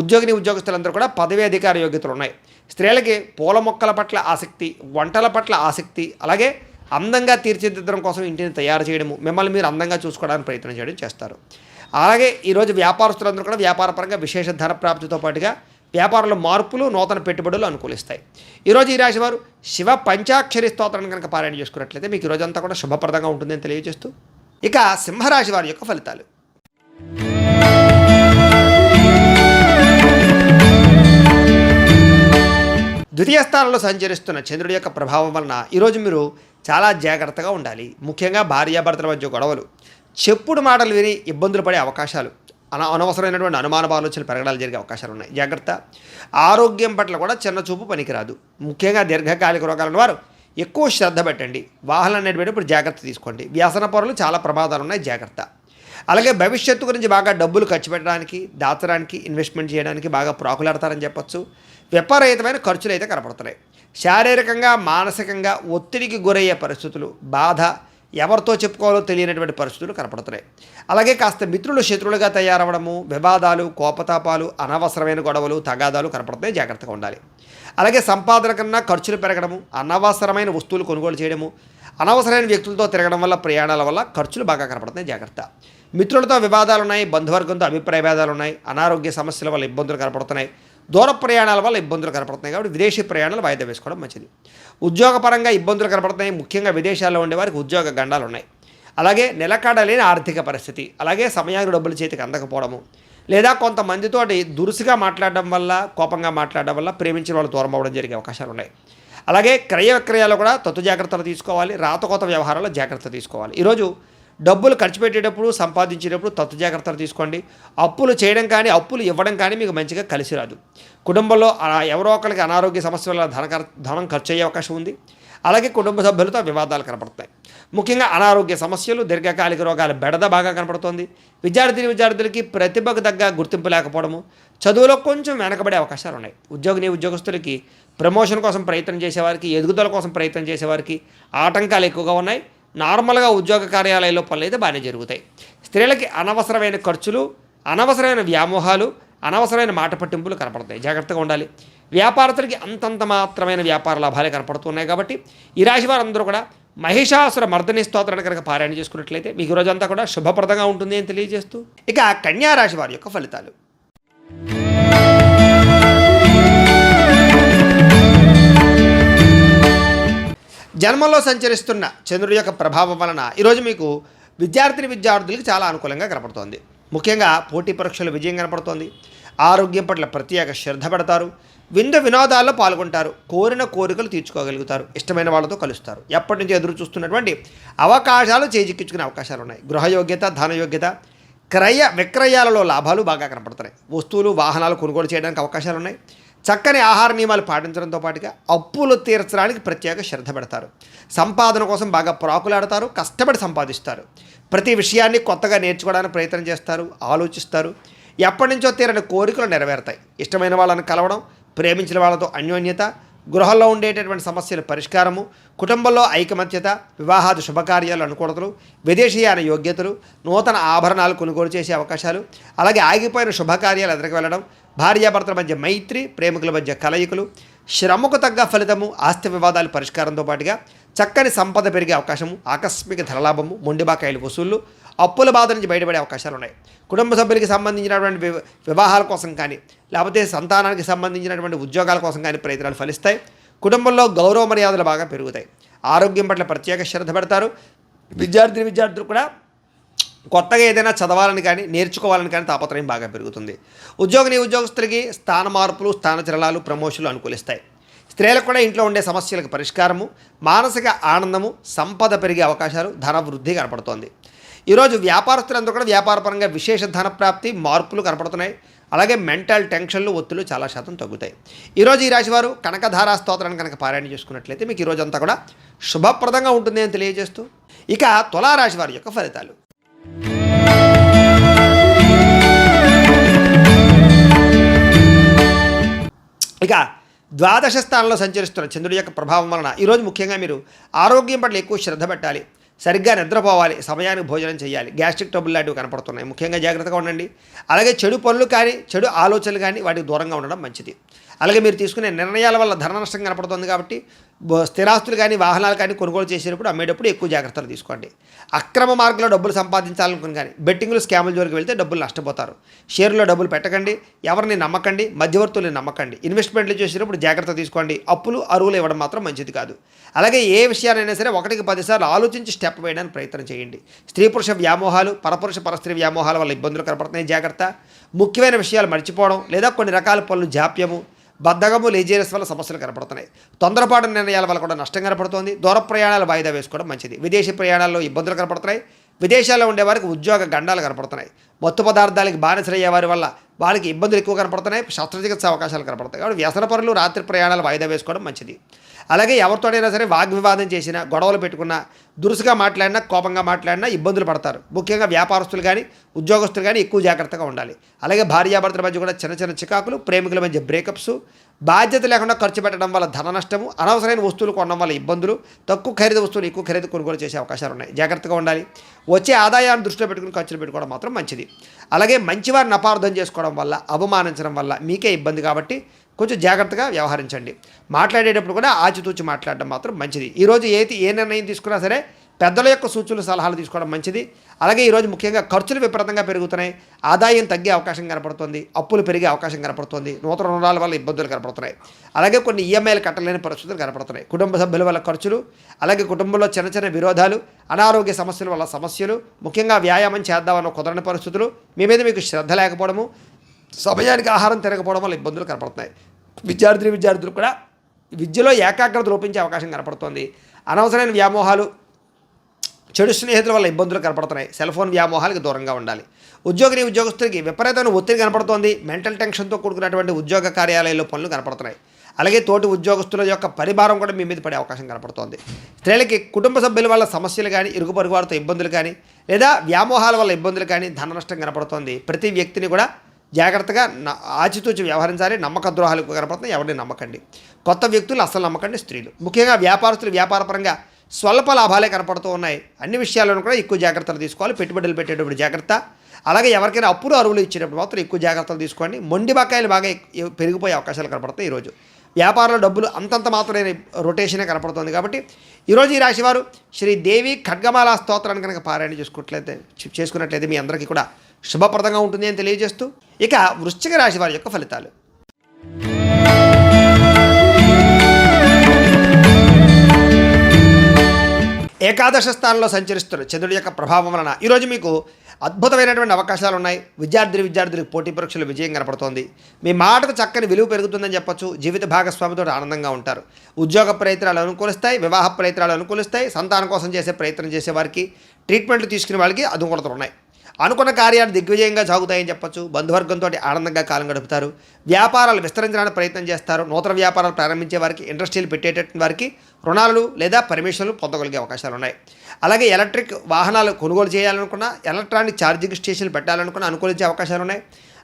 Speaker 1: ఉద్యోగస్తులందరూ కూడా పదవీ అధికార యోగ్యతలు ఉన్నాయి. స్త్రీలకి పూల మొక్కల పట్ల ఆసక్తి, వంటల పట్ల ఆసక్తి, అలాగే అందంగా తీర్చిదిద్దడం కోసం ఇంటిని తయారు చేయడము, మిమ్మల్ని మీరు అందంగా చూసుకోవడానికి ప్రయత్నం చేయడం చేస్తారు. అలాగే ఈరోజు వ్యాపారస్తులందరూ కూడా వ్యాపారపరంగా విశేష ధన ప్రాప్తితో పాటుగా వ్యాపారంలో మార్పులు, నూతన పెట్టుబడులు అనుకూలిస్తాయి. ఈరోజు ఈ రాశి వారు శివ పంచాక్షరి స్తోత్రాన్ని కనుక పారాయణ చేసుకున్నట్లయితే మీకు ఈరోజంతా కూడా శుభప్రదంగా ఉంటుందని తెలియజేస్తూ, ఇక సింహరాశి వారి యొక్క ఫలితాలు. ద్వితీయ స్థానంలో సంచరిస్తున్న చంద్రుడి యొక్క ప్రభావం వలన ఈరోజు మీరు చాలా జాగ్రత్తగా ఉండాలి. ముఖ్యంగా భార్యాభర్తల మధ్య గొడవలు, చెప్పుడు మాటలు విని ఇబ్బందులు పడే అవకాశాలు, అనవసరమైనటువంటి అనుమాన ఆలోచనలు పెరగడాలు జరిగే అవకాశాలు ఉన్నాయి. జాగ్రత్త. ఆరోగ్యం పట్ల కూడా చిన్న చూపు పనికిరాదు. ముఖ్యంగా దీర్ఘకాలిక రోగాలను వారు ఎక్కువ శ్రద్ధ పెట్టండి. వాహనాలు నడిపేటప్పుడు జాగ్రత్త తీసుకోండి. వ్యసన పొరలు చాలా ప్రమాదాలు ఉన్నాయి. జాగ్రత్త. అలాగే భవిష్యత్తు గురించి బాగా డబ్బులు ఖర్చు పెట్టడానికి, దాచడానికి, ఇన్వెస్ట్మెంట్ చేయడానికి బాగా ప్రాకులాడతారని చెప్పొచ్చు. విపరీతమైన ఖర్చులు అయితే కనపడుతున్నాయి. శారీరకంగా, మానసికంగా ఒత్తిడికి గురయ్యే పరిస్థితులు, బాధ, ఎవరితో చెప్పుకోవాలో తెలియనటువంటి పరిస్థితులు కనపడుతున్నాయి. అలాగే కాస్త మిత్రులు శత్రువులుగా తయారవడము, వివాదాలు, కోపతాపాలు, అనవసరమైన గొడవలు, తగాదాలు కనపడుతున్నాయి. జాగ్రత్తగా ఉండాలి. అలాగే సంపాదన కన్నా ఖర్చులు పెరగడము, అనవసరమైన వస్తువులు కొనుగోలు చేయడము, అనవసరమైన వ్యక్తులతో తిరగడం వల్ల, ప్రయాణాల వల్ల ఖర్చులు బాగా కనపడుతున్నాయి. జాగ్రత్త. మిత్రులతో వివాదాలు ఉన్నాయి. బంధువర్గంతో అభిప్రాయ భేదాలు ఉన్నాయి. అనారోగ్య సమస్యల వల్ల ఇబ్బందులు కనపడుతున్నాయి. దూర ప్రయాణాల వల్ల ఇబ్బందులు కనపడుతున్నాయి. కాబట్టి విదేశీ ప్రయాణాలు వాయిదా వేసుకోవడం మంచిది. ఉద్యోగపరంగా ఇబ్బందులు కనపడుతున్నాయి. ముఖ్యంగా విదేశాల్లో ఉండేవారికి ఉద్యోగ గండాలు ఉన్నాయి. అలాగే నిలకడలేని ఆర్థిక పరిస్థితి, అలాగే సమయానికి డబ్బులు చేతికి అందకపోవడము, లేదా కొంతమందితోటి దురుసుగా మాట్లాడడం వల్ల, కోపంగా మాట్లాడడం వల్ల ప్రేమించిన వాళ్ళు దూరం అవ్వడం జరిగే అవకాశాలు ఉన్నాయి. అలాగే క్రయ విక్రయాలు కూడా తత్తు జాగ్రత్తలు తీసుకోవాలి. రాతకోత వ్యవహారాల్లో జాగ్రత్త తీసుకోవాలి. ఈరోజు డబ్బులు ఖర్చు పెట్టేటప్పుడు, సంపాదించేటప్పుడు తత్తు జాగ్రత్తలు తీసుకోండి. అప్పులు చేయడం కానీ, అప్పులు ఇవ్వడం కానీ మీకు మంచిగా కలిసి రాదు. కుటుంబంలో ఎవరో ఒకరికి అనారోగ్య సమస్యల వల్ల ధనం ఖర్చు అయ్యే అవకాశం ఉంది. అలాగే కుటుంబ సభ్యులతో వివాదాలు కనపడతాయి. ముఖ్యంగా అనారోగ్య సమస్యలు, దీర్ఘకాలిక రోగాల బెడద బాగా కనపడుతోంది. విద్యార్థులకి ప్రతిభకు తగ్గ గుర్తింపు లేకపోవడము, చదువులో కొంచెం వెనకబడే అవకాశాలు ఉన్నాయి. ఉద్యోగస్తులకి ప్రమోషన్ కోసం ప్రయత్నం చేసేవారికి, ఎదుగుదల కోసం ప్రయత్నం చేసేవారికి ఆటంకాలు ఎక్కువగా ఉన్నాయి. నార్మల్గా ఉద్యోగ కార్యాలయాల్లో పనులు అయితే బాగానే జరుగుతాయి. స్త్రీలకి అనవసరమైన ఖర్చులు, అనవసరమైన వ్యామోహాలు, అనవసరమైన మాట పట్టింపులు కనపడతాయి. జాగ్రత్తగా ఉండాలి. వ్యాపారస్తులకి అంతంత మాత్రమైన వ్యాపార లాభాలే కనపడుతున్నాయి. కాబట్టి ఈ రాశి వారందరూ కూడా మహిషాసుర మర్దని స్తోత్రాన్ని కనుక పారాయణ చేసుకున్నట్లయితే మీకు రోజంతా కూడా శుభప్రదంగా ఉంటుంది అని తెలియజేస్తూ, ఇక కన్యా రాశి వారి యొక్క ఫలితాలు. జన్మంలో సంచరిస్తున్న చంద్రుడి యొక్క ప్రభావం వలన ఈరోజు మీకు విద్యార్థులకి చాలా అనుకూలంగా కనపడుతోంది. ముఖ్యంగా పోటీ పరీక్షలు విజయం కనపడుతోంది. ఆరోగ్యం పట్ల ప్రత్యేక శ్రద్ధ పెడతారు. వినోదాల్లో పాల్గొంటారు. కోరిన కోరికలు తీర్చుకోగలుగుతారు. ఇష్టమైన వాళ్ళతో కలుస్తారు. ఎప్పటి నుంచి ఎదురు చూస్తున్నటువంటి అవకాశాలు చేజిక్కించుకునే అవకాశాలు ఉన్నాయి. గృహయోగ్యత, ధనయోగ్యత, క్రయ విక్రయాలలో లాభాలు బాగా కనపడుతున్నాయి. వస్తువులు, వాహనాలు కొనుగోలు చేయడానికి అవకాశాలు ఉన్నాయి. చక్కని ఆహార నియమాలు పాటించడంతో పాటుగా అప్పులు తీర్చడానికి ప్రత్యేక శ్రద్ధ పెడతారు. సంపాదన కోసం బాగా ప్రాకులాడతారు. కష్టపడి సంపాదిస్తారు. ప్రతి విషయాన్ని కొత్తగా నేర్చుకోవడానికి ప్రయత్నం చేస్తారు. ఆలోచిస్తారు. ఎప్పటి నుంచో తీరని కోరికలు నెరవేరుతాయి. ఇష్టమైన వాళ్ళని కలవడం, ప్రేమించిన వాళ్ళతో అన్యోన్యత, గృహంలో ఉండేటటువంటి సమస్యల పరిష్కారము, కుటుంబంలో ఐకమత్యత, వివాహాది శుభకార్యాలు అనుకూలతలు, విదేశీయాన యోగ్యతలు, నూతన ఆభరణాలు కొనుగోలు చేసే అవకాశాలు, అలాగే ఆగిపోయిన శుభకార్యాలు ఎదురుకు వెళ్ళడం, భార్యాభర్తల మధ్య మైత్రి, ప్రేమికుల మధ్య కలయికలు, శ్రమకు తగ్గ ఫలితము, ఆస్తి వివాదాలు పరిష్కారంతో పాటుగా చక్కని సంపద పెరిగే అవకాశము, ఆకస్మిక ధనలాభము, మొండిబాకాయలు వసూళ్లు, అప్పుల బాధ నుంచి బయటపడే అవకాశాలు ఉన్నాయి. కుటుంబ సభ్యులకి సంబంధించినటువంటి వివాహాల కోసం కానీ, లేకపోతే సంతానానికి సంబంధించినటువంటి ఉద్యోగాల కోసం కానీ ప్రయత్నాలు ఫలిస్తాయి. కుటుంబంలో గౌరవ మర్యాదలు బాగా పెరుగుతాయి. ఆరోగ్యం పట్ల ప్రత్యేక శ్రద్ధ పెడతారు. విద్యార్థులు కూడా కొత్తగా ఏదైనా చదవాలని కానీ, నేర్చుకోవాలని కానీ తాపత్రయం బాగా పెరుగుతుంది. ఉద్యోగస్తులకి స్థాన మార్పులు, స్థానచలనాలు, ప్రమోషన్లు అనుకూలిస్తాయి. స్త్రీలకు కూడా ఇంట్లో ఉండే సమస్యలకు పరిష్కారము, మానసిక ఆనందము, సంపద పెరిగే అవకాశాలు, ధన వృద్ధి కనపడుతోంది. ఈరోజు వ్యాపారస్తులందరూ కూడా వ్యాపారపరంగా విశేష ధన ప్రాప్తి, మార్పులు కనపడుతున్నాయి. అలాగే మెంటల్ టెన్షన్లు, ఒత్తులు చాలా శాతం తగ్గుతాయి. ఈరోజు ఈ రాశివారు కనకధారా స్తోత్రాన్ని కనుక పారాయణ చేసుకున్నట్లయితే మీకు ఈరోజు అంతా కూడా శుభప్రదంగా ఉంటుంది అని తెలియజేస్తూ, ఇక తులారాశి వారి యొక్క ఫలితాలు. ఇక ద్వాదశ స్థానంలో సంచరిస్తున్న చంద్రుడి యొక్క ప్రభావం వలన ఈరోజు ముఖ్యంగా మీరు ఆరోగ్యం పట్ల ఎక్కువ శ్రద్ధ పెట్టాలి. సరిగ్గా నిద్రపోవాలి, సమయానికి భోజనం చేయాలి. గ్యాస్ట్రిక్ ట్రబుల్ లాంటివి కనపడుతున్నాయి, ముఖ్యంగా జాగ్రత్తగా ఉండండి. అలాగే చెడు పనులు కానీ చెడు ఆలోచనలు కానీ వాటికి దూరంగా ఉండడం మంచిది. అలాగే మీరు తీసుకునే నిర్ణయాల వల్ల ధన నష్టం కనపడుతుంది కాబట్టి స్థిరాస్తులు కానీ వాహనాలు కానీ కొనుగోలు చేసేటప్పుడు అమ్మేటప్పుడు ఎక్కువ జాగ్రత్తలు తీసుకోండి. అక్రమ మార్గంలో డబ్బులు సంపాదించాలనుకుని కానీ బెట్టింగ్లు స్కాముల జోలికి వెళ్తే డబ్బులు నష్టపోతారు. షేర్లో డబ్బులు పెట్టకండి, ఎవరిని నమ్మకండి, మధ్యవర్తుల్ని నమ్మకండి. ఇన్వెస్ట్మెంట్లు చేసేటప్పుడు జాగ్రత్త తీసుకోండి. అప్పులు అరువులు ఇవ్వడం మాత్రం మంచిది కాదు. అలాగే ఏ విషయానైనా సరే 1కి 10 సార్లు ఆలోచించి స్టెప్ వేయడానికి ప్రయత్నం చేయండి. స్త్రీ పురుష వ్యామోహాలు, పరపురుష పరస్త్రీ వ్యామోహాల వల్ల ఇబ్బందులు కనపడుతున్నాయి, జాగ్రత్త. ముఖ్యమైన విషయాలు మర్చిపోవడం లేదా కొన్ని రకాల పనులు జాప్యము, బద్ధకము, లేజీనెస్ వల్ల సమస్యలు కనపడుతున్నాయి. తొందరపాటు నిర్ణయాల వల్ల కూడా నష్టం కనపడుతుంది. దూర ప్రయాణాలు వాయిదా వేసుకోవడం మంచిది. విదేశీ ప్రయాణాల్లో ఇబ్బందులు కనపడుతున్నాయి. విదేశాల్లో ఉండేవారికి ఉద్యోగ గండాలు కనపడుతున్నాయి. మత్తు పదార్థాలకి బానిసలయ్యే వారి వల్ల వాళ్ళకి ఇబ్బందులు ఎక్కువ కనపడుతున్నాయి. శస్త్రచికిత్స అవకాశాలు కనపడతాయి. కాబట్టి వ్యసన పనులు, రాత్రి ప్రయాణాలు వాయిదా వేసుకోవడం మంచిది. అలాగే ఎవరితోనైనా సరే వాగ్వివాదం చేసినా, గొడవలు పెట్టుకున్నా, దురుసుగా మాట్లాడినా, కోపంగా మాట్లాడినా ఇబ్బందులు పడతారు. ముఖ్యంగా వ్యాపారస్తులు కానీ ఉద్యోగస్తులు కానీ ఎక్కువ జాగ్రత్తగా ఉండాలి. అలాగే భార్యాభర్తల మధ్య కూడా చిన్న చిన్న చికాకులు, ప్రేమికుల మధ్య బ్రేకప్స్, బాధ్యత లేకుండా ఖర్చు పెట్టడం వల్ల ధన నష్టము, అనవసరమైన వస్తువులు కొనడం వల్ల ఇబ్బందులు, తక్కువ ఖరీదు వస్తువులు ఎక్కువ ఖరీదు కొనుగోలు చేసే అవకాశాలు ఉన్నాయి, జాగ్రత్తగా ఉండాలి. వచ్చే ఆదాయాన్ని దృష్టిలో పెట్టుకుని ఖర్చులు పెట్టుకోవడం మాత్రం మంచిది. అలాగే మంచివారిని అపార్థం చేసుకోవడం వల్ల, అవమానించడం వల్ల మీకే ఇబ్బంది కాబట్టి కొంచెం జాగ్రత్తగా వ్యవహరించండి. మాట్లాడేటప్పుడు కూడా ఆచితూచి మాట్లాడడం మాత్రం మంచిది. ఈరోజు ఏ నిర్ణయం తీసుకున్నా సరే పెద్దల యొక్క సూచనలు, సలహాలు తీసుకోవడం మంచిది. అలాగే ఈరోజు ముఖ్యంగా ఖర్చులు విపరీతంగా పెరుగుతున్నాయి, ఆదాయం తగ్గే అవకాశం కనపడుతుంది, అప్పులు పెరిగే అవకాశం కనపడుతుంది, నూతన రుణాల వల్ల ఇబ్బందులు కనపడుతున్నాయి. అలాగే కొన్ని ఈఎంఐలు కట్టలేని పరిస్థితులు కనపడుతున్నాయి. కుటుంబ సభ్యుల వల్ల ఖర్చులు, అలాగే కుటుంబంలో చిన్న చిన్న విరోధాలు, అనారోగ్య సమస్యల వల్ల సమస్యలు, ముఖ్యంగా వ్యాయామం చేద్దామన్న కుదరని పరిస్థితులు, మీ మీద మీకు శ్రద్ధ లేకపోవడము, సమయానికి ఆహారం తినకపోవడం వల్ల ఇబ్బందులు కనపడుతున్నాయి. విద్యార్థులు కూడా విద్యలో ఏకాగ్రత లోపించే అవకాశం కనపడుతుంది. అనవసరమైన వ్యామోహాలు, చెడు స్నేహితుల వల్ల ఇబ్బందులు కనపడుతున్నాయి. సెల్ ఫోన్ వ్యామోహాలకు దూరంగా ఉండాలి. ఉద్యోగస్తులకి విపరీతమైన ఒత్తిడి కనపడుతోంది. మెంటల్ టెన్షన్తో కూడుకున్నటువంటి ఉద్యోగ కార్యాలయాల్లో పనులు కనపడుతున్నాయి. అలాగే తోటి ఉద్యోగస్తుల యొక్క పరిభారం కూడా మీ మీద పడే అవకాశం కనపడుతోంది. స్త్రీలకి కుటుంబ సభ్యుల వల్ల సమస్యలు కానీ, ఇరుగు పొరుగు వారితో ఇబ్బందులు కానీ, లేదా వ్యామోహాల వల్ల ఇబ్బందులు కానీ, ధన నష్టం కనపడుతోంది. ప్రతి వ్యక్తిని కూడా జాగ్రత్తగా ఆచితూచి వ్యవహరించాలి. నమ్మక ద్రోహాలు కనపడుతున్నాయి, ఎవరిని నమ్మకండి. కొత్త వ్యక్తులు అస్సలు నమ్మకండి. స్త్రీలు ముఖ్యంగా వ్యాపారస్తులు వ్యాపారపరంగా స్వల్ప లాభాలే కనపడుతూ ఉన్నాయి. అన్ని విషయాల్లోనూ కూడా ఎక్కువ జాగ్రత్తలు తీసుకోవాలి. పెట్టుబడులు పెట్టేటప్పుడు జాగ్రత్త. అలాగే ఎవరికైనా అప్పులు అరువులు ఇచ్చేటప్పుడు మాత్రం ఎక్కువ జాగ్రత్తలు తీసుకోండి. మొండి బకాయిలు బాగా పెరిగిపోయే అవకాశాలు కనపడతాయి. ఈరోజు వ్యాపారంలో డబ్బులు అంతంత మాత్రమే రొటేషనే కనపడుతుంది. కాబట్టి ఈరోజు ఈ రాశివారు శ్రీదేవి ఖడ్గమాల స్తోత్రాన్ని కనుక పారాయణ చేసుకున్నట్లయితే మీ అందరికీ కూడా శుభప్రదంగా ఉంటుంది అని తెలియజేస్తూ, ఇక వృశ్చిక రాశి వారి యొక్క ఫలితాలు. ఏకాదశ స్థానంలో సంచరిస్తున్న చంద్రుడి యొక్క ప్రభావం వలన ఈరోజు మీకు అద్భుతమైనటువంటి అవకాశాలు ఉన్నాయి. విద్యార్థులకు పోటీ పరీక్షలు విజయం కనపడుతోంది. మీ మాటకు చక్కని విలువ పెరుగుతుందని చెప్పొచ్చు. జీవిత భాగస్వామితో ఆనందంగా ఉంటారు. ఉద్యోగ ప్రయత్నాలు అనుకూలిస్తాయి, వివాహ ప్రయత్నాలు అనుకూలిస్తాయి. సంతానం కోసం చేసే ప్రయత్నం చేసే వారికి, ట్రీట్మెంట్లు తీసుకునే వాళ్ళకి అనుకూలతలు ఉన్నాయి. అనుకున్న కార్యాలు దిగ్విజయంగా సాగుతాయని చెప్పొచ్చు. బంధువర్గంతో ఆనందంగా కాలం గడుపుతారు. వ్యాపారాలు విస్తరించడానికి ప్రయత్నం చేస్తారు. నూతన వ్యాపారాలు ప్రారంభించే వారికి, ఇండస్ట్రీలు పెట్టేటటువంటి వారికి రుణాలు లేదా పర్మిషన్లు పొందగలిగే అవకాశాలు ఉన్నాయి. అలాగే ఎలక్ట్రిక్ వాహనాలు కొనుగోలు చేయాలనుకున్నా, ఎలక్ట్రానిక్ ఛార్జింగ్ స్టేషన్లు పెట్టాలనుకున్నా అనుకూలించే అవకాశాలు ఉన్నాయి.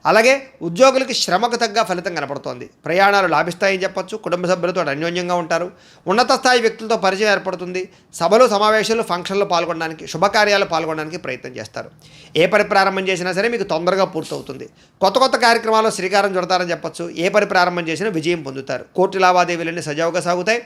Speaker 1: అలాగే ఉద్యోగులకి శ్రమకు తగ్గ ఫలితం కనపడుతోంది. ప్రయాణాలు లాభిస్తాయని చెప్పొచ్చు. కుటుంబ సభ్యులతో అన్యోన్యంగా ఉంటారు. ఉన్నత స్థాయి వ్యక్తులతో పరిచయం ఏర్పడుతుంది. సభలు, సమావేశాలు, ఫంక్షన్లు పాల్గొనడానికి, శుభకార్యాలు పాల్గొనడానికి ప్రయత్నం చేస్తారు. ఏ పని ప్రారంభం చేసినా సరే మీకు తొందరగా పూర్తవుతుంది. కొత్త కార్యక్రమాల్లో శ్రీకారం చుడతారని చెప్పొచ్చు. ఏ పని ప్రారంభం చేసినా విజయం పొందుతారు. కోర్టు లావాదేవీలన్నీ సజావుగా సాగుతాయి.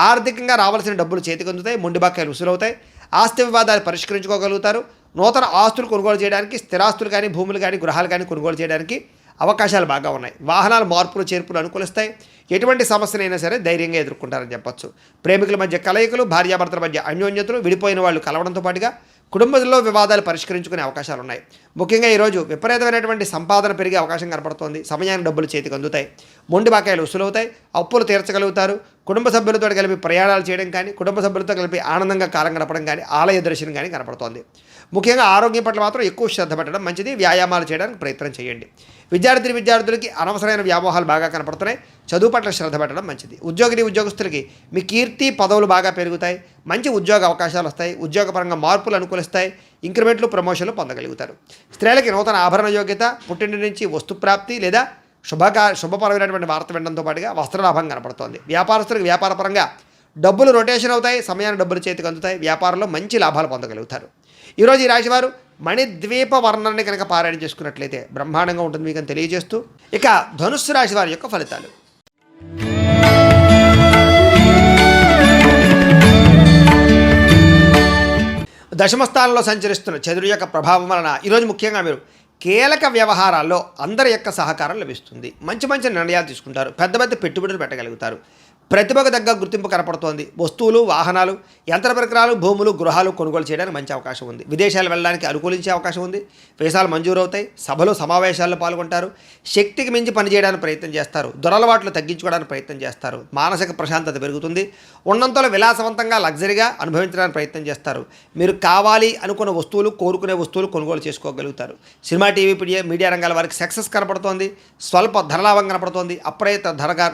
Speaker 1: ఆర్థికంగా రావాల్సిన డబ్బులు చేతికి అందుతాయి. మొండి బకాయిలు వసూలవుతాయి. ఆస్తి వివాదాలు పరిష్కరించుకోగలుగుతారు. నూతన ఆస్తులు కొనుగోలు చేయడానికి, స్థిరాస్తులు కానీ, భూములు కానీ, గృహాలు కానీ కొనుగోలు చేయడానికి అవకాశాలు బాగా ఉన్నాయి. వాహనాల మార్పులు చేర్పులు అనుకూలిస్తాయి. ఎటువంటి సమస్యనైనా సరే ధైర్యంగా ఎదుర్కొంటారని చెప్పొచ్చు. ప్రేమికుల మధ్య కలయికలు, భార్యాభర్తల మధ్య అన్యోన్యతలు, విడిపోయిన వాళ్ళు కలవడంతో పాటుగా కుటుంబంలో వివాదాలు పరిష్కరించుకునే అవకాశాలు ఉన్నాయి. ముఖ్యంగా ఈరోజు విపరీతమైనటువంటి సంపాదన పెరిగే అవకాశం కనపడుతోంది. సమయానికి డబ్బులు చేతికి అందుతాయి. మొండి బకాయిలు వసూలవుతాయి. అప్పులు తీర్చగలుగుతారు. కుటుంబ సభ్యులతో కలిపి ప్రయాణాలు చేయడం కానీ, కుటుంబ సభ్యులతో కలిపి ఆనందంగా కాలం గడపడం కానీ, ఆలయ దర్శనం కానీ కనపడుతోంది. ముఖ్యంగా ఆరోగ్యం పట్ల మాత్రం ఎక్కువ శ్రద్ధ పెట్టడం మంచిది. వ్యాయామాలు చేయడానికి ప్రయత్నం చేయండి. విద్యార్థులకి అనవసరమైన వ్యామోహాలు బాగా కనపడుతున్నాయి. చదువు పట్ల శ్రద్ధ పెట్టడం మంచిది. ఉద్యోగస్తులకి మీ కీర్తి పదవులు బాగా పెరుగుతాయి. మంచి ఉద్యోగ అవకాశాలు వస్తాయి. ఉద్యోగపరంగా మార్పులు అనుకూలిస్తాయి. ఇంక్రిమెంట్లు, ప్రమోషన్లు పొందగలుగుతారు. స్త్రీలకి నూతన ఆభరణ యోగ్యత, పుట్టింటి నుంచి వస్తు ప్రాప్తి లేదా శుభపరమైనటువంటి వార్త వినడంతో పాటుగా వస్త్రలాభం కనపడుతోంది. వ్యాపారస్తులకు వ్యాపారపరంగా డబ్బులు రొటేషన్ అవుతాయి, సమయాన్ని డబ్బులు చేతికి అందుతాయి, వ్యాపారంలో మంచి లాభాలు పొందగలుగుతారు. ఈరోజు ఈ రాశివారు మణిద్వీప వర్ణాన్ని కనుక పారాయణ చేసుకున్నట్లయితే బ్రహ్మాండంగా ఉంటుంది మీకు అని తెలియజేస్తూ, ఇక ధనుస్సు రాశి వారి యొక్క ఫలితాలు. దశమస్థానంలో సంచరిస్తున్న చంద్రుడి యొక్క ప్రభావం వలన ఈరోజు ముఖ్యంగా మీరు కీలక వ్యవహారాల్లో అందరి యొక్క సహకారం లభిస్తుంది. మంచి మంచి నిర్ణయాలు తీసుకుంటారు, పెద్ద పెద్ద పెట్టుబడులు పెట్టగలుగుతారు. ప్రతిభకు తగ్గ గుర్తింపు కనపడుతోంది. వస్తువులు, వాహనాలు, యంత్ర పరికరాలు, భూములు, గృహాలు కొనుగోలు చేయడానికి మంచి అవకాశం ఉంది. విదేశాలు వెళ్ళడానికి అనుకూలించే అవకాశం ఉంది. వీసాలు మంజూరు అవుతాయి. సభలు, సమావేశాల్లో పాల్గొంటారు. శక్తికి మించి పనిచేయడానికి ప్రయత్నం చేస్తారు. దురలవాట్లు తగ్గించుకోవడానికి ప్రయత్నం చేస్తారు. మానసిక ప్రశాంతత పెరుగుతుంది. ఉన్నంతలో విలాసవంతంగా, లగ్జరీగా అనుభవించడానికి ప్రయత్నం చేస్తారు. మీరు కావాలి అనుకున్న వస్తువులు, కోరుకునే వస్తువులు కొనుగోలు చేసుకోగలుగుతారు. సినిమా, టీవీ, మీడియా రంగాల వారికి సక్సెస్ కనపడుతోంది. స్వల్ప ధనలాభం కనపడుతోంది. అప్రయత్న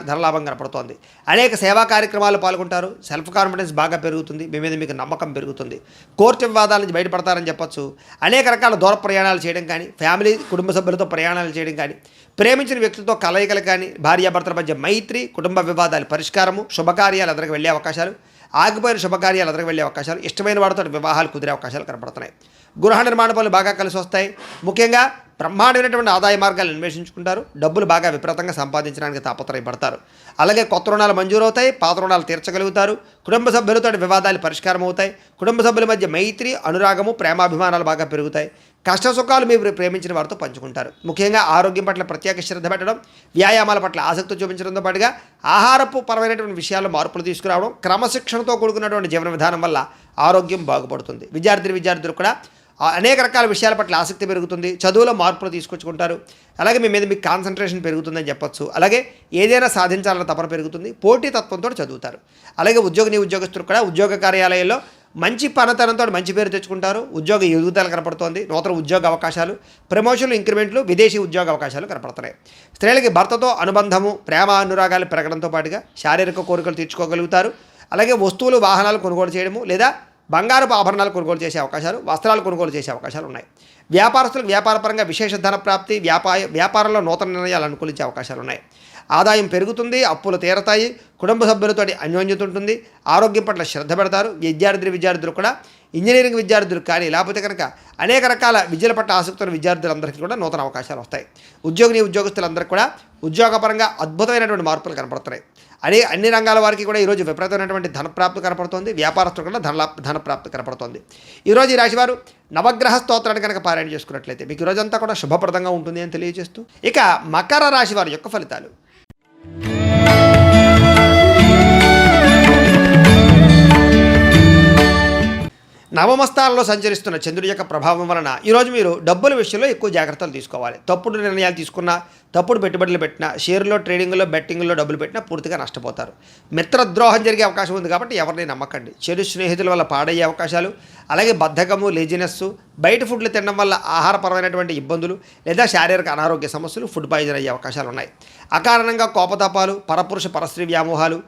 Speaker 1: ధనలాభం కనపడుతోంది. అనేక సేవా కార్యక్రమాలు పాల్గొంటారు. సెల్ఫ్ కాన్ఫిడెన్స్ బాగా పెరుగుతుంది. మీ మీద మీకు నమ్మకం పెరుగుతుంది. కోర్టు వివాదాల నుంచి బయటపడతారని చెప్పొచ్చు. అనేక రకాల దూర ప్రయాణాలు చేయడం కానీ, ఫ్యామిలీ, కుటుంబ సభ్యులతో ప్రయాణాలు చేయడం కానీ, ప్రేమించిన వ్యక్తులతో కలయికలు కానీ, భార్యాభర్తల మధ్య మైత్రి, కుటుంబ వివాదాల పరిష్కారము, శుభకార్యాలు ఎదురుకు వెళ్ళే అవకాశాలు, ఆగిపోయిన శుభకార్యాలు ఎదురుకు వెళ్ళే అవకాశాలు, ఇష్టమైన వారితో వివాహాలు కుదిరే అవకాశాలు కనపడుతున్నాయి. గృహ నిర్మాణ పనులు బాగా కలిసి వస్తాయి. ముఖ్యంగా బ్రహ్మాండమైనటువంటి ఆదాయ మార్గాలు అన్వేషించుకుంటారు. డబ్బులు బాగా విపరీతంగా సంపాదించడానికి తాపత్రయపడతారు. అలాగే కొత్త రుణాలు మంజూరవుతాయి. పాత రుణాలు తీర్చగలుగుతారు. కుటుంబ సభ్యులతో వివాదాలు పరిష్కారం అవుతాయి. కుటుంబ సభ్యుల మధ్య మైత్రి, అనురాగము, ప్రేమాభిమానాలు బాగా పెరుగుతాయి. కష్ట సుఖాలు మీరు ప్రేమించిన వారితో పంచుకుంటారు. ముఖ్యంగా ఆరోగ్యం పట్ల ప్రత్యేక శ్రద్ధ పెట్టడం, వ్యాయామాల పట్ల ఆసక్తి చూపించడంతో పాటుగా ఆహారపు పరమైనటువంటి విషయాల్లో మార్పులు తీసుకురావడం, క్రమశిక్షణతో కూడుకున్నటువంటి జీవన విధానం వల్ల ఆరోగ్యం బాగుపడుతుంది. విద్యార్థులు కూడా అనేక రకాల విషయాల పట్ల ఆసక్తి పెరుగుతుంది. చదువులో మార్పులు తీసుకొచ్చుకుంటారు. అలాగే మీ మీద మీకు కాన్సన్ట్రేషన్ పెరుగుతుందని చెప్పొచ్చు. అలాగే ఏదైనా సాధించాలన్న తపన పెరుగుతుంది. పోటీతత్వంతో చదువుతారు. అలాగే ఉద్యోగస్తులు కూడా ఉద్యోగ కార్యాలయాల్లో మంచి పనితనంతో మంచి పేరు తెచ్చుకుంటారు. ఉద్యోగ ఎదుగుదల కనపడుతోంది. నూతన ఉద్యోగ అవకాశాలు, ప్రమోషన్లు, ఇంక్రిమెంట్లు, విదేశీ ఉద్యోగ అవకాశాలు కనపడుతున్నాయి. స్త్రీలకి భర్తతో అనుబంధము, ప్రేమ, అనురాగాలు పెరగడంతో పాటుగా శారీరక కోరికలు తీర్చుకోగలుగుతారు. అలాగే వస్తువులు, వాహనాలు కొనుగోలు చేయడము లేదా బంగారపు ఆభరణాలు కొనుగోలు చేసే అవకాశాలు, వస్త్రాలు కొనుగోలు చేసే అవకాశాలు ఉన్నాయి. వ్యాపారస్తులకు వ్యాపారపరంగా విశేష ధన ప్రాప్తి, వ్యాపారంలో నూతన నిర్ణయాలు అనుకూలించే అవకాశాలు ఉన్నాయి. ఆదాయం పెరుగుతుంది. అప్పులు తీరతాయి. కుటుంబ సభ్యులతో అన్యోన్యత ఉంటుంది. ఆరోగ్యం పట్ల శ్రద్ధ పెడతారు. విద్యార్థులు కూడా ఇంజనీరింగ్ విద్యార్థులు కానీ, లేకపోతే కనుక అనేక రకాల విద్యల పట్ల ఆసక్తి ఉన్న విద్యార్థులందరికీ కూడా నూతన అవకాశాలు వస్తాయి. ఉద్యోగస్తులందరికీ కూడా ఉద్యోగపరంగా అద్భుతమైనటువంటి మార్పులు కనపడుతున్నాయి. అన్ని రంగాల వారికి కూడా ఈరోజు విపరీతమైనటువంటి ధనప్రాప్తి కనపడుతోంది. వ్యాపారస్తులు కూడా ధనప్రాప్తి కనపడుతోంది. ఈరోజు ఈ రాశివారు నవగ్రహ స్తోత్రాన్ని కనుక పారాయణ చేసుకున్నట్లయితే మీకు ఈరోజంతా కూడా శుభప్రదంగా ఉంటుంది అని తెలియజేస్తూ, ఇక మకర రాశి వారి యొక్క ఫలితాలు. నవమస్థానంలో సంచరిస్తున్న చంద్రుడి యొక్క ప్రభావం వలన ఈరోజు మీరు డబ్బుల విషయంలో ఎక్కువ జాగ్రత్తలు తీసుకోవాలి. తప్పుడు నిర్ణయాలు తీసుకున్నా, తప్పుడు పెట్టుబడులు పెట్టినా, షేర్లో, ట్రేడింగ్లో, బెట్టింగ్లో డబ్బులు పెట్టినా పూర్తిగా నష్టపోతారు. మిత్రద్రోహం జరిగే అవకాశం ఉంది కాబట్టి ఎవరిని నమ్మకండి. చెడు స్నేహితుల వల్ల పాడయ్యే అవకాశాలు, అలాగే బద్ధకము, లేజినెస్సు, బయట ఫుడ్లు తినడం వల్ల ఆహారపరమైనటువంటి ఇబ్బందులు లేదా శారీరక అనారోగ్య సమస్యలు, ఫుడ్ పాయిజన్ అయ్యే అవకాశాలు ఉన్నాయి. అకారణంగా కోపతాపాలు, పరస్త్రీ వ్యామోహాలు,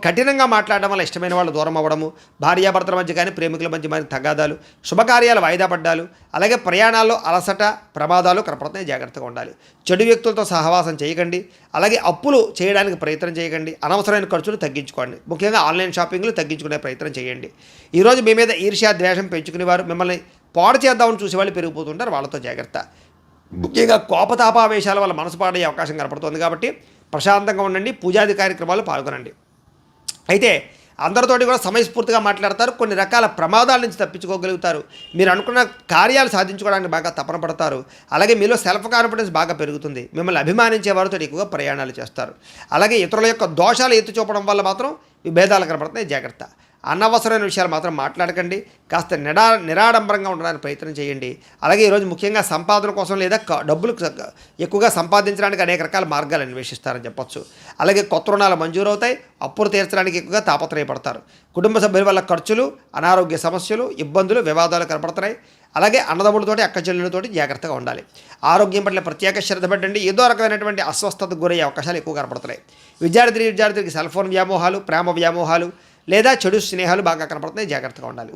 Speaker 1: కఠినంగా మాట్లాడడం వల్ల ఇష్టమైన వాళ్ళు దూరం అవ్వడము, భార్యాభర్తల మధ్య కానీ ప్రేమికుల మధ్య మరి తగాదాలు, శుభకార్యాలు వాయిదా పడ్డాలు, అలాగే ప్రయాణాల్లో అలసట, ప్రమాదాలు కనపడుతున్నాయి. జాగ్రత్తగా ఉండాలి. చెడు వ్యక్తులతో సహవాసం చేయకండి. అలాగే అప్పులు చేయడానికి ప్రయత్నం చేయకండి. అనవసరమైన ఖర్చులు తగ్గించుకోండి. ముఖ్యంగా ఆన్లైన్ షాపింగ్లు తగ్గించుకునే ప్రయత్నం చేయండి. ఈరోజు మీ మీద ఈర్ష్య, ద్వేషం పెంచుకునేవారు, మిమ్మల్ని పాడు చేద్దామని చూసేవాళ్ళు పెరిగిపోతుంటారు. వాళ్ళతో జాగ్రత్త. ముఖ్యంగా కోపతాపావేశాల వల్ల మనసు పాడయ్యే అవకాశం కనపడుతుంది కాబట్టి ప్రశాంతంగా ఉండండి. పూజాది కార్యక్రమాలు పాల్గొనండి. అయితే అందరితోటి కూడా సమయస్ఫూర్తిగా మాట్లాడతారు. కొన్ని రకాల ప్రమాదాల నుంచి తప్పించుకోగలుగుతారు. మీరు అనుకున్న కార్యాలు సాధించుకోవడానికి బాగా తపన పడతారు. అలాగే మీలో సెల్ఫ్ కాన్ఫిడెన్స్ బాగా పెరుగుతుంది. మిమ్మల్ని అభిమానించే వారితో ఎక్కువగా ప్రయాణాలు చేస్తారు. అలాగే ఇతరుల యొక్క దోషాలు ఎత్తి చూపడం వల్ల మాత్రం విభేదాలు కనపడుతున్నాయి. జాగ్రత్త. అనవసరమైన విషయాలు మాత్రం మాట్లాడకండి. కాస్త నిరాడంబరంగా ఉండడానికి ప్రయత్నం చేయండి. అలాగే ఈరోజు ముఖ్యంగా సంపాదన కోసం లేదా డబ్బులు ఎక్కువగా సంపాదించడానికి అనేక రకాల మార్గాలు అన్వేషిస్తారని చెప్పొచ్చు. అలాగే కొత్త రుణాలు మంజూరవుతాయి. అప్పులు తీర్చడానికి ఎక్కువగా తాపత్రయపడతారు. కుటుంబ సభ్యుల వల్ల ఖర్చులు, అనారోగ్య సమస్యలు, ఇబ్బందులు, వివాదాలు కనపడుతున్నాయి. అలాగే అన్నదమ్ములతోటి, అక్క చెల్లెలతోటి జాగ్రత్తగా ఉండాలి. ఆరోగ్యం పట్ల ప్రత్యేక శ్రద్ధ పెట్టండి. ఏదో రకమైనటువంటి అస్వస్థతకు గురయ్యే అవకాశాలు ఎక్కువ కనపడుతున్నాయి. విద్యార్థికి సెల్ ఫోన్ వ్యామోహాలు, ప్రేమ వ్యామోహాలు, లేదా చెడు స్నేహాలు బాగా కనపడుతున్నాయి, జాగ్రత్తగా ఉండాలి.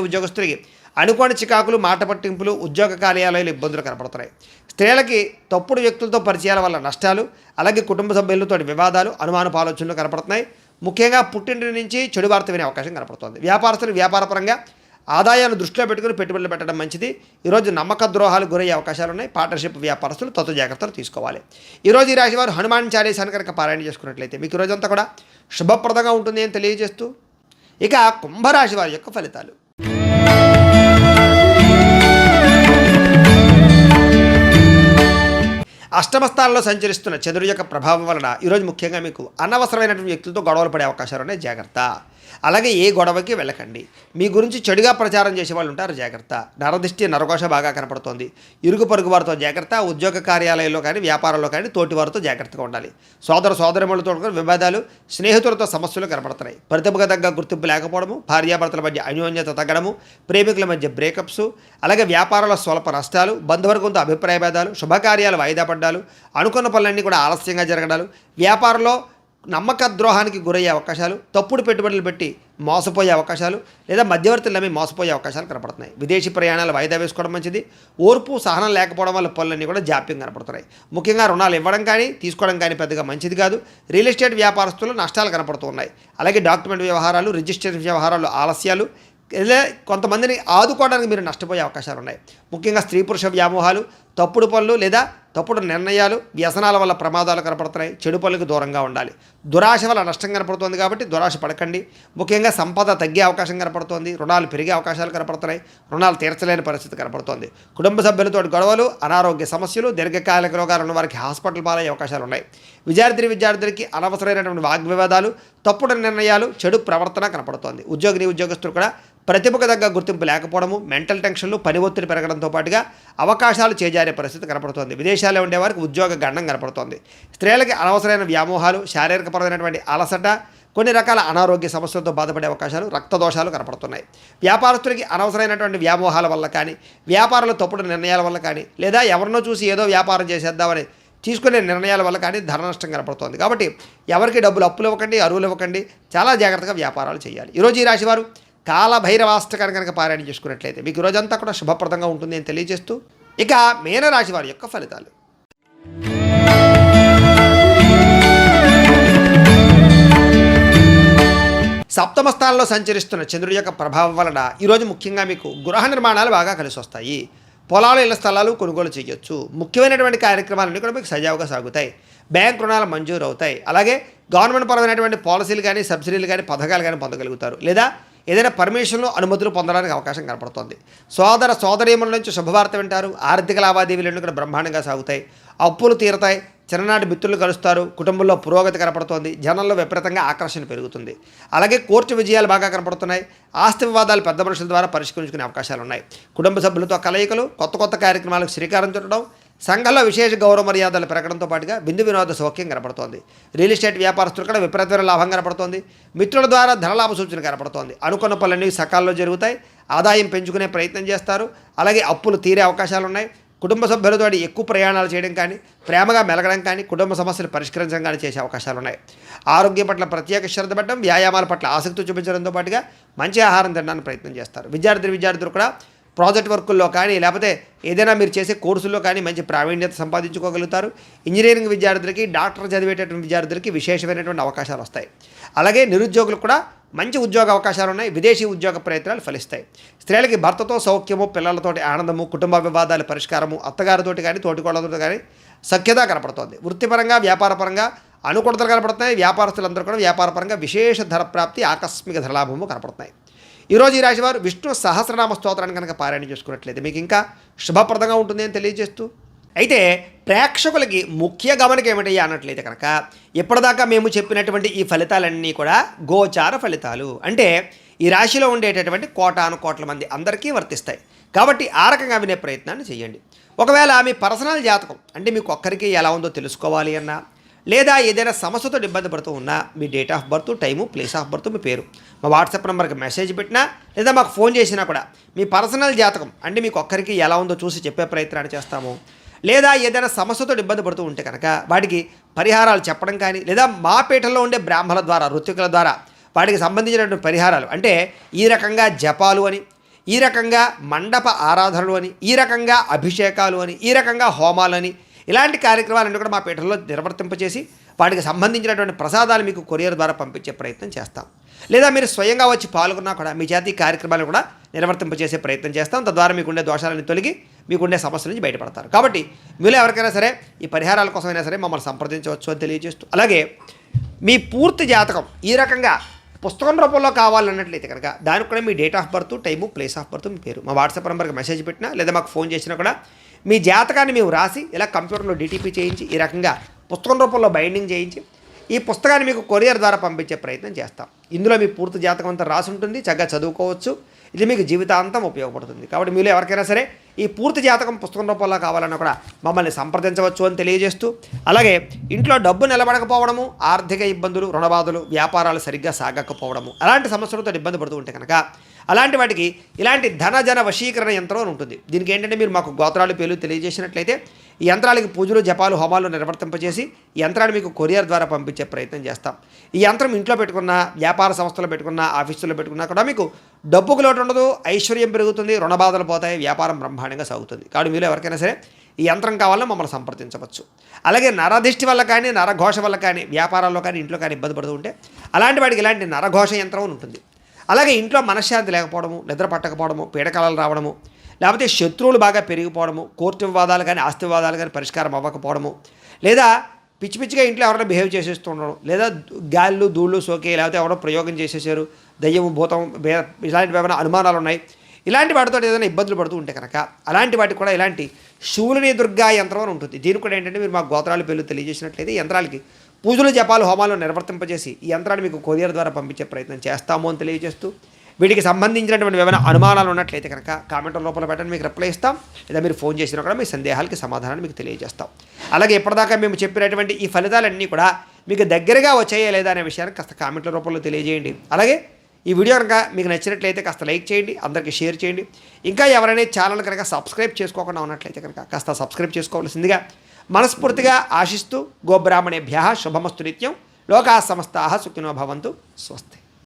Speaker 1: ఉద్యోగస్తులకి అనుకోని చికాకులు, మాట పట్టింపులు, ఉద్యోగ కార్యాలయాలు ఇబ్బందులు కనపడుతున్నాయి. స్త్రీలకి తప్పుడు వ్యక్తులతో పరిచయాల వల్ల నష్టాలు, అలాగే కుటుంబ సభ్యులతో వివాదాలు, అనుమానపు ఆలోచనలు కనపడుతున్నాయి. ముఖ్యంగా పుట్టింటి నుంచి చెడు వార్త వినే అవకాశం కనపడుతుంది. వ్యాపారస్తులు వ్యాపారపరంగా ఆదాయాన్ని దృష్టిలో పెట్టుకుని పెట్టుబడులు పెట్టడం మంచిది. ఈరోజు నమ్మక ద్రోహాలు గురయ్యే అవకాశాలు ఉన్నాయి. పార్ట్నర్షిప్ వ్యాపారస్తులు తత్వ జాగ్రత్తలు తీసుకోవాలి. ఈరోజు ఈ రాశి వారు హనుమాన్ చాలీసాను కనుక పారాయణ చేసుకున్నట్లయితే మీకు ఈరోజంతా కూడా శుభప్రదంగా ఉంటుంది అని తెలియజేస్తూ, ఇక కుంభరాశి వారి యొక్క ఫలితాలు. అష్టమ స్థానంలో సంచరిస్తున్న చంద్రుడి యొక్క ప్రభావం వలన ఈరోజు ముఖ్యంగా మీకు అనవసరమైనటువంటి వ్యక్తులతో గొడవలు పడే అవకాశాలు ఉన్నాయి, జాగ్రత్త. అలాగే ఏ గొడవకి వెళ్ళకండి. మీ గురించి చెడుగా ప్రచారం చేసే వాళ్ళు ఉంటారు, జాగ్రత్త. నరదిష్టి నరకోశ బాగా కనపడుతోంది. ఇరుగు పొరుగు వారితో జాగ్రత్త. ఉద్యోగ కార్యాలయంలో కానీ వ్యాపారంలో కానీ తోటి వారితో జాగ్రత్తగా ఉండాలి. సోదరమణులతో వివాదాలు, స్నేహితులతో సమస్యలు కనపడుతున్నాయి. ప్రతిభకు తగ్గ గుర్తింపు లేకపోవడము, భార్యాభర్తల మధ్య అన్యోన్యత తగ్గడము, ప్రేమికుల మధ్య బ్రేకప్స్, అలాగే వ్యాపారంలో స్వల్ప నష్టాలు, బంధువర్గంతో అభిప్రాయ భేదాలు, శుభకార్యాలు వాయిదా పడ్డాలు, అనుకున్న పనులన్నీ కూడా ఆలస్యంగా జరగడాలు, వ్యాపారంలో నమ్మక ద్రోహానికి గురయ్యే అవకాశాలు, తప్పుడు పెట్టుబడులు పెట్టి మోసపోయే అవకాశాలు, లేదా మధ్యవర్తులు నమ్మి మోసపోయే అవకాశాలు కనపడుతున్నాయి. విదేశీ ప్రయాణాలు వాయిదా వేసుకోవడం మంచిది. ఓర్పు సహనం లేకపోవడం వల్ల పనులన్నీ కూడా జాప్యం కనపడుతున్నాయి. ముఖ్యంగా రుణాలు ఇవ్వడం కానీ తీసుకోవడం కానీ పెద్దగా మంచిది కాదు. రియల్ ఎస్టేట్ వ్యాపారస్తులు నష్టాలు కనపడుతూ ఉన్నాయి. అలాగే డాక్యుమెంట్ వ్యవహారాలు, రిజిస్ట్రేషన్ వ్యవహారాలు ఆలస్యాలు, లేదా కొంతమందిని ఆదుకోవడానికి మీరు నష్టపోయే అవకాశాలు ఉన్నాయి. ముఖ్యంగా స్త్రీ పురుష వ్యామోహాలు, తప్పుడు పనులు లేదా తప్పుడు నిర్ణయాలు, వ్యసనాల వల్ల ప్రమాదాలు కనపడుతున్నాయి. చెడు పనులకు దూరంగా ఉండాలి. దురాశ వల్ల నష్టం కనపడుతుంది కాబట్టి దురాశ పడకండి. ముఖ్యంగా సంపద తగ్గే అవకాశం కనపడుతోంది. రుణాలు పెరిగే అవకాశాలు కనపడుతున్నాయి. రుణాలు తీర్చలేని పరిస్థితి కనపడుతోంది. కుటుంబ సభ్యులతో గొడవలు, అనారోగ్య సమస్యలు, దీర్ఘకాలిక రోగాలు ఉన్న వారికి హాస్పిటల్ పాలయ్యే అవకాశాలు ఉన్నాయి. విద్యార్థులకి అనవసరమైనటువంటి వాగ్వివాదాలు, తప్పుడు నిర్ణయాలు, చెడు ప్రవర్తన కనపడుతోంది. ఉద్యోగస్తులు కూడా ప్రతిభకు తగ్గ గుర్తింపు లేకపోవడము, మెంటల్ టెన్షన్లు, పని ఒత్తిడి పెరగడంతో పాటుగా అవకాశాలు చేజారే పరిస్థితి కనపడుతోంది. విదేశాల్లో ఉండేవారికి ఉద్యోగ గండం కనపడుతోంది. స్త్రీలకి అనవసరమైన వ్యామోహాలు, శారీరకపరమైనటువంటి అలసట, కొన్ని రకాల అనారోగ్య సమస్యలతో బాధపడే అవకాశాలు, రక్తదోషాలు కనపడుతున్నాయి. వ్యాపారస్తులకి అనవసరమైనటువంటి వ్యామోహాల వల్ల కానీ, వ్యాపారంలో తప్పుడు నిర్ణయాల వల్ల కానీ, లేదా ఎవరినో చూసి ఏదో వ్యాపారం చేసేద్దామని తీసుకునే నిర్ణయాల వల్ల కానీ ధన నష్టం కనపడుతోంది. కాబట్టి ఎవరికి డబ్బులు అప్పులు ఇవ్వకండి, అరువులు ఇవ్వకండి. చాలా జాగ్రత్తగా వ్యాపారాలు చేయాలి. ఈరోజు ఈ రాశివారు కాలభైరవాష్టకాన్ని కనుక పారాయణ చేసుకున్నట్లయితే మీకు రోజంతా కూడా శుభప్రదంగా ఉంటుంది అని తెలియజేస్తూ, ఇక మీనరాశి వారి యొక్క ఫలితాలు. సప్తమ స్థానంలో సంచరిస్తున్న చంద్రుడి యొక్క ప్రభావం వలన ఈరోజు ముఖ్యంగా మీకు గృహ నిర్మాణాలు బాగా కలిసి వస్తాయి. పొలాలు, ఇళ్ల స్థలాలు కొనుగోలు చేయొచ్చు. ముఖ్యమైనటువంటి కార్యక్రమాలన్నీ కూడా మీకు సజావుగా సాగుతాయి. బ్యాంక్ రుణాలు మంజూరు అవుతాయి. అలాగే గవర్నమెంట్ పరమైనటువంటి పాలసీలు కానీ, సబ్సిడీలు కానీ, పథకాలు కానీ పొందగలుగుతారు. లేదా ఏదైనా పర్మిషన్లు, అనుమతులు పొందడానికి అవకాశం కనపడుతుంది. సోదరీమణుల నుంచి శుభవార్త వింటారు. ఆర్థిక లావాదేవీలు కూడా బ్రహ్మాండంగా సాగుతాయి. అప్పులు తీరతాయి. చిన్ననాటి మిత్రులు కలుస్తారు. కుటుంబంలో పురోగతి కనపడుతోంది. జనంలో విపరీతంగా ఆకర్షణ పెరుగుతుంది. అలాగే కోర్టు విజయాలు బాగా కనపడుతున్నాయి. ఆస్తి వివాదాలు పెద్ద మనుషుల ద్వారా పరిష్కరించుకునే అవకాశాలు ఉన్నాయి. కుటుంబ సభ్యులతో కలయికలు, కొత్త కార్యక్రమాలకు శ్రీకారం చుట్టడం, సంఘంలో విశేష గౌరవ మర్యాదలు పెరగడంతో పాటుగా విందు వినోద సౌఖ్యం కనపడుతోంది. రియల్ ఎస్టేట్ వ్యాపారస్తులు కూడా విపరీతమైన లాభం కనపడుతోంది. మిత్రుల ద్వారా ధనలాభ సూచన కనపడుతోంది. అనుకున్న పనులన్నీ సకాలంలో జరుగుతాయి. ఆదాయం పెంచుకునే ప్రయత్నం చేస్తారు. అలాగే అప్పులు తీరే అవకాశాలు ఉన్నాయి. కుటుంబ సభ్యులతో ఎక్కువ ప్రయాణాలు చేయడం కానీ, ప్రేమగా మెలగడం కానీ, కుటుంబ సమస్యలు పరిష్కరించడం కానీ చేసే అవకాశాలు ఉన్నాయి. ఆరోగ్యం పట్ల ప్రత్యేక శ్రద్ధ పెట్టడం, వ్యాయామాల పట్ల ఆసక్తి చూపించడంతో పాటుగా మంచి ఆహారం తినడానికి ప్రయత్నం చేస్తారు. విద్యార్థులు కూడా ప్రాజెక్ట్ వర్కుల్లో కానీ, లేకపోతే ఏదైనా మీరు చేసే కోర్సుల్లో కానీ మంచి ప్రావీణ్యత సంపాదించుకోగలుగుతారు. ఇంజనీరింగ్ విద్యార్థులకి, డాక్టర్ చదివేటటువంటి విద్యార్థులకి విశేషమైనటువంటి అవకాశాలు వస్తాయి. అలాగే నిరుద్యోగులకు కూడా మంచి ఉద్యోగ అవకాశాలు ఉన్నాయి. విదేశీ ఉద్యోగ ప్రయత్నాలు ఫలిస్తాయి. స్త్రీలకి భర్తతో సౌఖ్యము, పిల్లలతోటి ఆనందము, కుటుంబ వివాదాల పరిష్కారము, అత్తగారితోటి కానీ, తోటికోళ్ళతో కానీ సఖ్యత కనపడుతోంది. వృత్తిపరంగా, వ్యాపారపరంగా అనుకూలతలు కనపడుతున్నాయి. వ్యాపారస్తులందరూ కూడా వ్యాపారపరంగా విశేష ధర ప్రాప్తి, ఆకస్మిక ధరలాభము కనపడుతున్నాయి. ఈరోజు ఈ రాశివారు విష్ణు సహస్రనామ స్తోత్రాన్ని కనుక పారాయణ చేసుకున్నట్లయితే మీకు ఇంకా శుభప్రదంగా ఉంటుంది అని తెలియజేస్తూ, అయితే ప్రేక్షకులకి ముఖ్య గమనిక ఏమిటి అన్నట్లయితే కనుక, ఇప్పటిదాకా మేము చెప్పినటువంటి ఈ ఫలితాలన్నీ కూడా గోచార ఫలితాలు. అంటే ఈ రాశిలో ఉండేటటువంటి కోటాను మంది అందరికీ వర్తిస్తాయి. కాబట్టి ఆ రకంగా వినే ప్రయత్నాన్ని చేయండి. ఒకవేళ మీ పర్సనల్ జాతకం అంటే మీకు ఒక్కరికి ఎలా ఉందో తెలుసుకోవాలి అన్నా, లేదా ఏదైనా సమస్యతో ఇబ్బంది పడుతూ ఉన్నా, మీ date of birth, time, place of birth, మీ పేరు మా వాట్సాప్ నెంబర్కి మెసేజ్ పెట్టినా, లేదా మాకు ఫోన్ చేసినా కూడా మీ పర్సనల్ జాతకం అంటే మీకు ఒక్కరికి ఎలా ఉందో చూసి చెప్పే ప్రయత్నాన్ని చేస్తాము. లేదా ఏదైనా సమస్యతో ఇబ్బంది పడుతూ ఉంటే కనుక వాటికి పరిహారాలు చెప్పడం కానీ, లేదా మా పీఠంలో ఉండే బ్రాహ్మణుల ద్వారా, ఋత్వికుల ద్వారా వాటికి సంబంధించినటువంటి పరిహారాలు అంటే ఈ రకంగా జపాలు అని, ఈ రకంగా మండప ఆరాధనలు అని, ఈ రకంగా అభిషేకాలు అని, ఈ రకంగా హోమాలని, ఇలాంటి కార్యక్రమాలన్నీ కూడా మా పీఠంలో నిర్వర్తింపచేసి వాటికి సంబంధించినటువంటి ప్రసాదాలు మీకు కొరియర్ ద్వారా పంపించే ప్రయత్నం చేస్తాం. లేదా మీరు స్వయంగా వచ్చి పాల్గొన్నా కూడా మీ చేత ఈ కార్యక్రమాలు కూడా నిర్వర్తింపచేసే ప్రయత్నం చేస్తాం. తద్వారా మీకుండే దోషాలను తొలగి మీకుండే సమస్యల నుంచి బయటపడతారు. కాబట్టి మీలో ఎవరికైనా సరే ఈ పరిహారాల కోసమైనా సరే మమ్మల్ని సంప్రదించవచ్చు అని తెలియజేస్తూ, అలాగే మీ పూర్తి జాతకం ఈ రకంగా పుస్తకం రూపంలో కావాలన్నట్లయితే కనుక దానికి కూడా మీ date of birth, time, place of birth, మీ పేరు మా వాట్సాప్ నెంబర్కి మెసేజ్ పెట్టినా లేదా మాకు ఫోన్ చేసినా కూడా మీ జాతకాన్ని మేము రాసి ఇలా కంప్యూటర్లో డిటిపి చేయించి ఈ రకంగా పుస్తకం రూపంలో బైండింగ్ చేయించి ఈ పుస్తకాన్ని మీకు కొరియర్ ద్వారా పంపించే ప్రయత్నం చేస్తాం. ఇందులో మీ పూర్తి జాతకం అంతా రాసి ఉంటుంది, చక్కగా చదువుకోవచ్చు. ఇది మీకు జీవితాంతం ఉపయోగపడుతుంది. కాబట్టి మీరు ఎవరికైనా సరే ఈ పూర్తి జాతకం పుస్తకం రూపంలో కావాలన్నా కూడా మమ్మల్ని సంప్రదించవచ్చు అని తెలియజేస్తూ, అలాగే ఇంట్లో డబ్బు నిలబడకపోవడము, ఆర్థిక ఇబ్బందులు, రుణబాధలు, వ్యాపారాలు సరిగ్గా సాగకపోవడము, అలాంటి సమస్యలతో ఇబ్బంది పడుతూ ఉంటే కనుక అలాంటి వాటికి ఇలాంటి ధన వశీకరణ యంత్రం అని ఉంటుంది. దీనికి ఏంటంటే మీరు మాకు గోత్రాలు పేర్లు తెలియజేసినట్లయితే ఈ యంత్రాలకి పూజలు, జపాలు, హోమాలు నిర్వర్తింపజేసి ఈ యంత్రాన్ని మీకు కొరియర్ ద్వారా పంపించే ప్రయత్నం చేస్తాం. ఈ యంత్రం ఇంట్లో పెట్టుకున్న, వ్యాపార సంస్థలో పెట్టుకున్న, ఆఫీసులో పెట్టుకున్నా కూడా మీకు డబ్బుకు లోటు ఉండదు, ఐశ్వర్యం పెరుగుతుంది, రుణబాధలు పోతాయి, వ్యాపారం బ్రహ్మాండంగా సాగుతుంది. కాబట్టి మీరు ఎవరికైనా సరే ఈ యంత్రం కావాలన్నా మమ్మల్ని సంప్రదించవచ్చు. అలాగే నరదిష్టి వల్ల కానీ, నరఘోష వల్ల కానీ, వ్యాపారాల్లో కానీ, ఇంట్లో కానీ ఇబ్బంది పడుతూ ఉంటే అలాంటి వాటికి ఇలాంటి నరఘోష యంత్రం అని ఉంటుంది. అలాగే ఇంట్లో మనశ్శాంతి లేకపోవడము, నిద్ర పట్టకపోవడము, పీడకలలు రావడము, లేకపోతే శత్రువులు బాగా పెరిగిపోవడము, కోర్టు వివాదాలు కానీ, ఆస్తి వివాదాలు కానీ పరిష్కారం అవ్వకపోవడము, లేదా పిచ్చిగా ఇంట్లో ఎవరైనా బిహేవ్ చేసేస్తూ ఉండడం, లేదా గాళ్ళు, ధూళ్ళు సోకే, లేకపోతే ఎవరో ప్రయోగం చేసేసారు, దయ్యం, భూతం, ఇలాంటివి ఏమైనా అనుమానాలు ఉన్నాయి, ఇలాంటి వాటితో ఏదైనా ఇబ్బందులు పడుతూ ఉంటే కనుక అలాంటి వాటికి కూడా ఇలాంటి శూలిని దుర్గా యంత్రం అని ఉంటుంది. దీనికి కూడా ఏంటంటే మీరు మాకు గోత్రాలు పేర్లు తెలియజేసినట్లయితే యంత్రాలకి పూజలు, జపాలు, హోమాలు నిర్వర్తింపజేసి ఈ యంత్రాన్ని మీకు కొరియర్ ద్వారా పంపించే ప్రయత్నం చేస్తాము అని తెలియజేస్తూ, వీటికి సంబంధించినటువంటి ఏమైనా అనుమానాలు ఉన్నట్లయితే కనుక కామెంట్ రూపంలో పెట్టండి, మీకు రిప్లై ఇస్తాం. లేదా మీరు ఫోన్ చేసినా కూడా మీ సందేహాలకి సమాధానాన్ని మీకు తెలియజేస్తాం. అలాగే ఇప్పటిదాకా మేము చెప్పినటువంటి ఈ ఫలితాలన్నీ కూడా మీకు దగ్గరగా వచ్చాయా లేదా అనే విషయాన్ని కాస్త కామెంట్ల రూపంలో తెలియజేయండి. అలాగే ఈ వీడియో కనుక మీకు నచ్చినట్లయితే కాస్త లైక్ చేయండి, అందరికీ షేర్ చేయండి. ఇంకా ఎవరైనా ఛానల్ కనుక సబ్స్క్రైబ్ చేసుకోకుండా ఉన్నట్లయితే కనుక కాస్త సబ్స్క్రైబ్ చేసుకోవాల్సిందిగా మనస్ఫూర్తిగా ఆశిస్తూ, గోబ్రాహ్మణేభ్యః శుభమస్తు నిత్యం. లోకాः సమస్తాः సుఖినో భవంతు. స్వస్తి.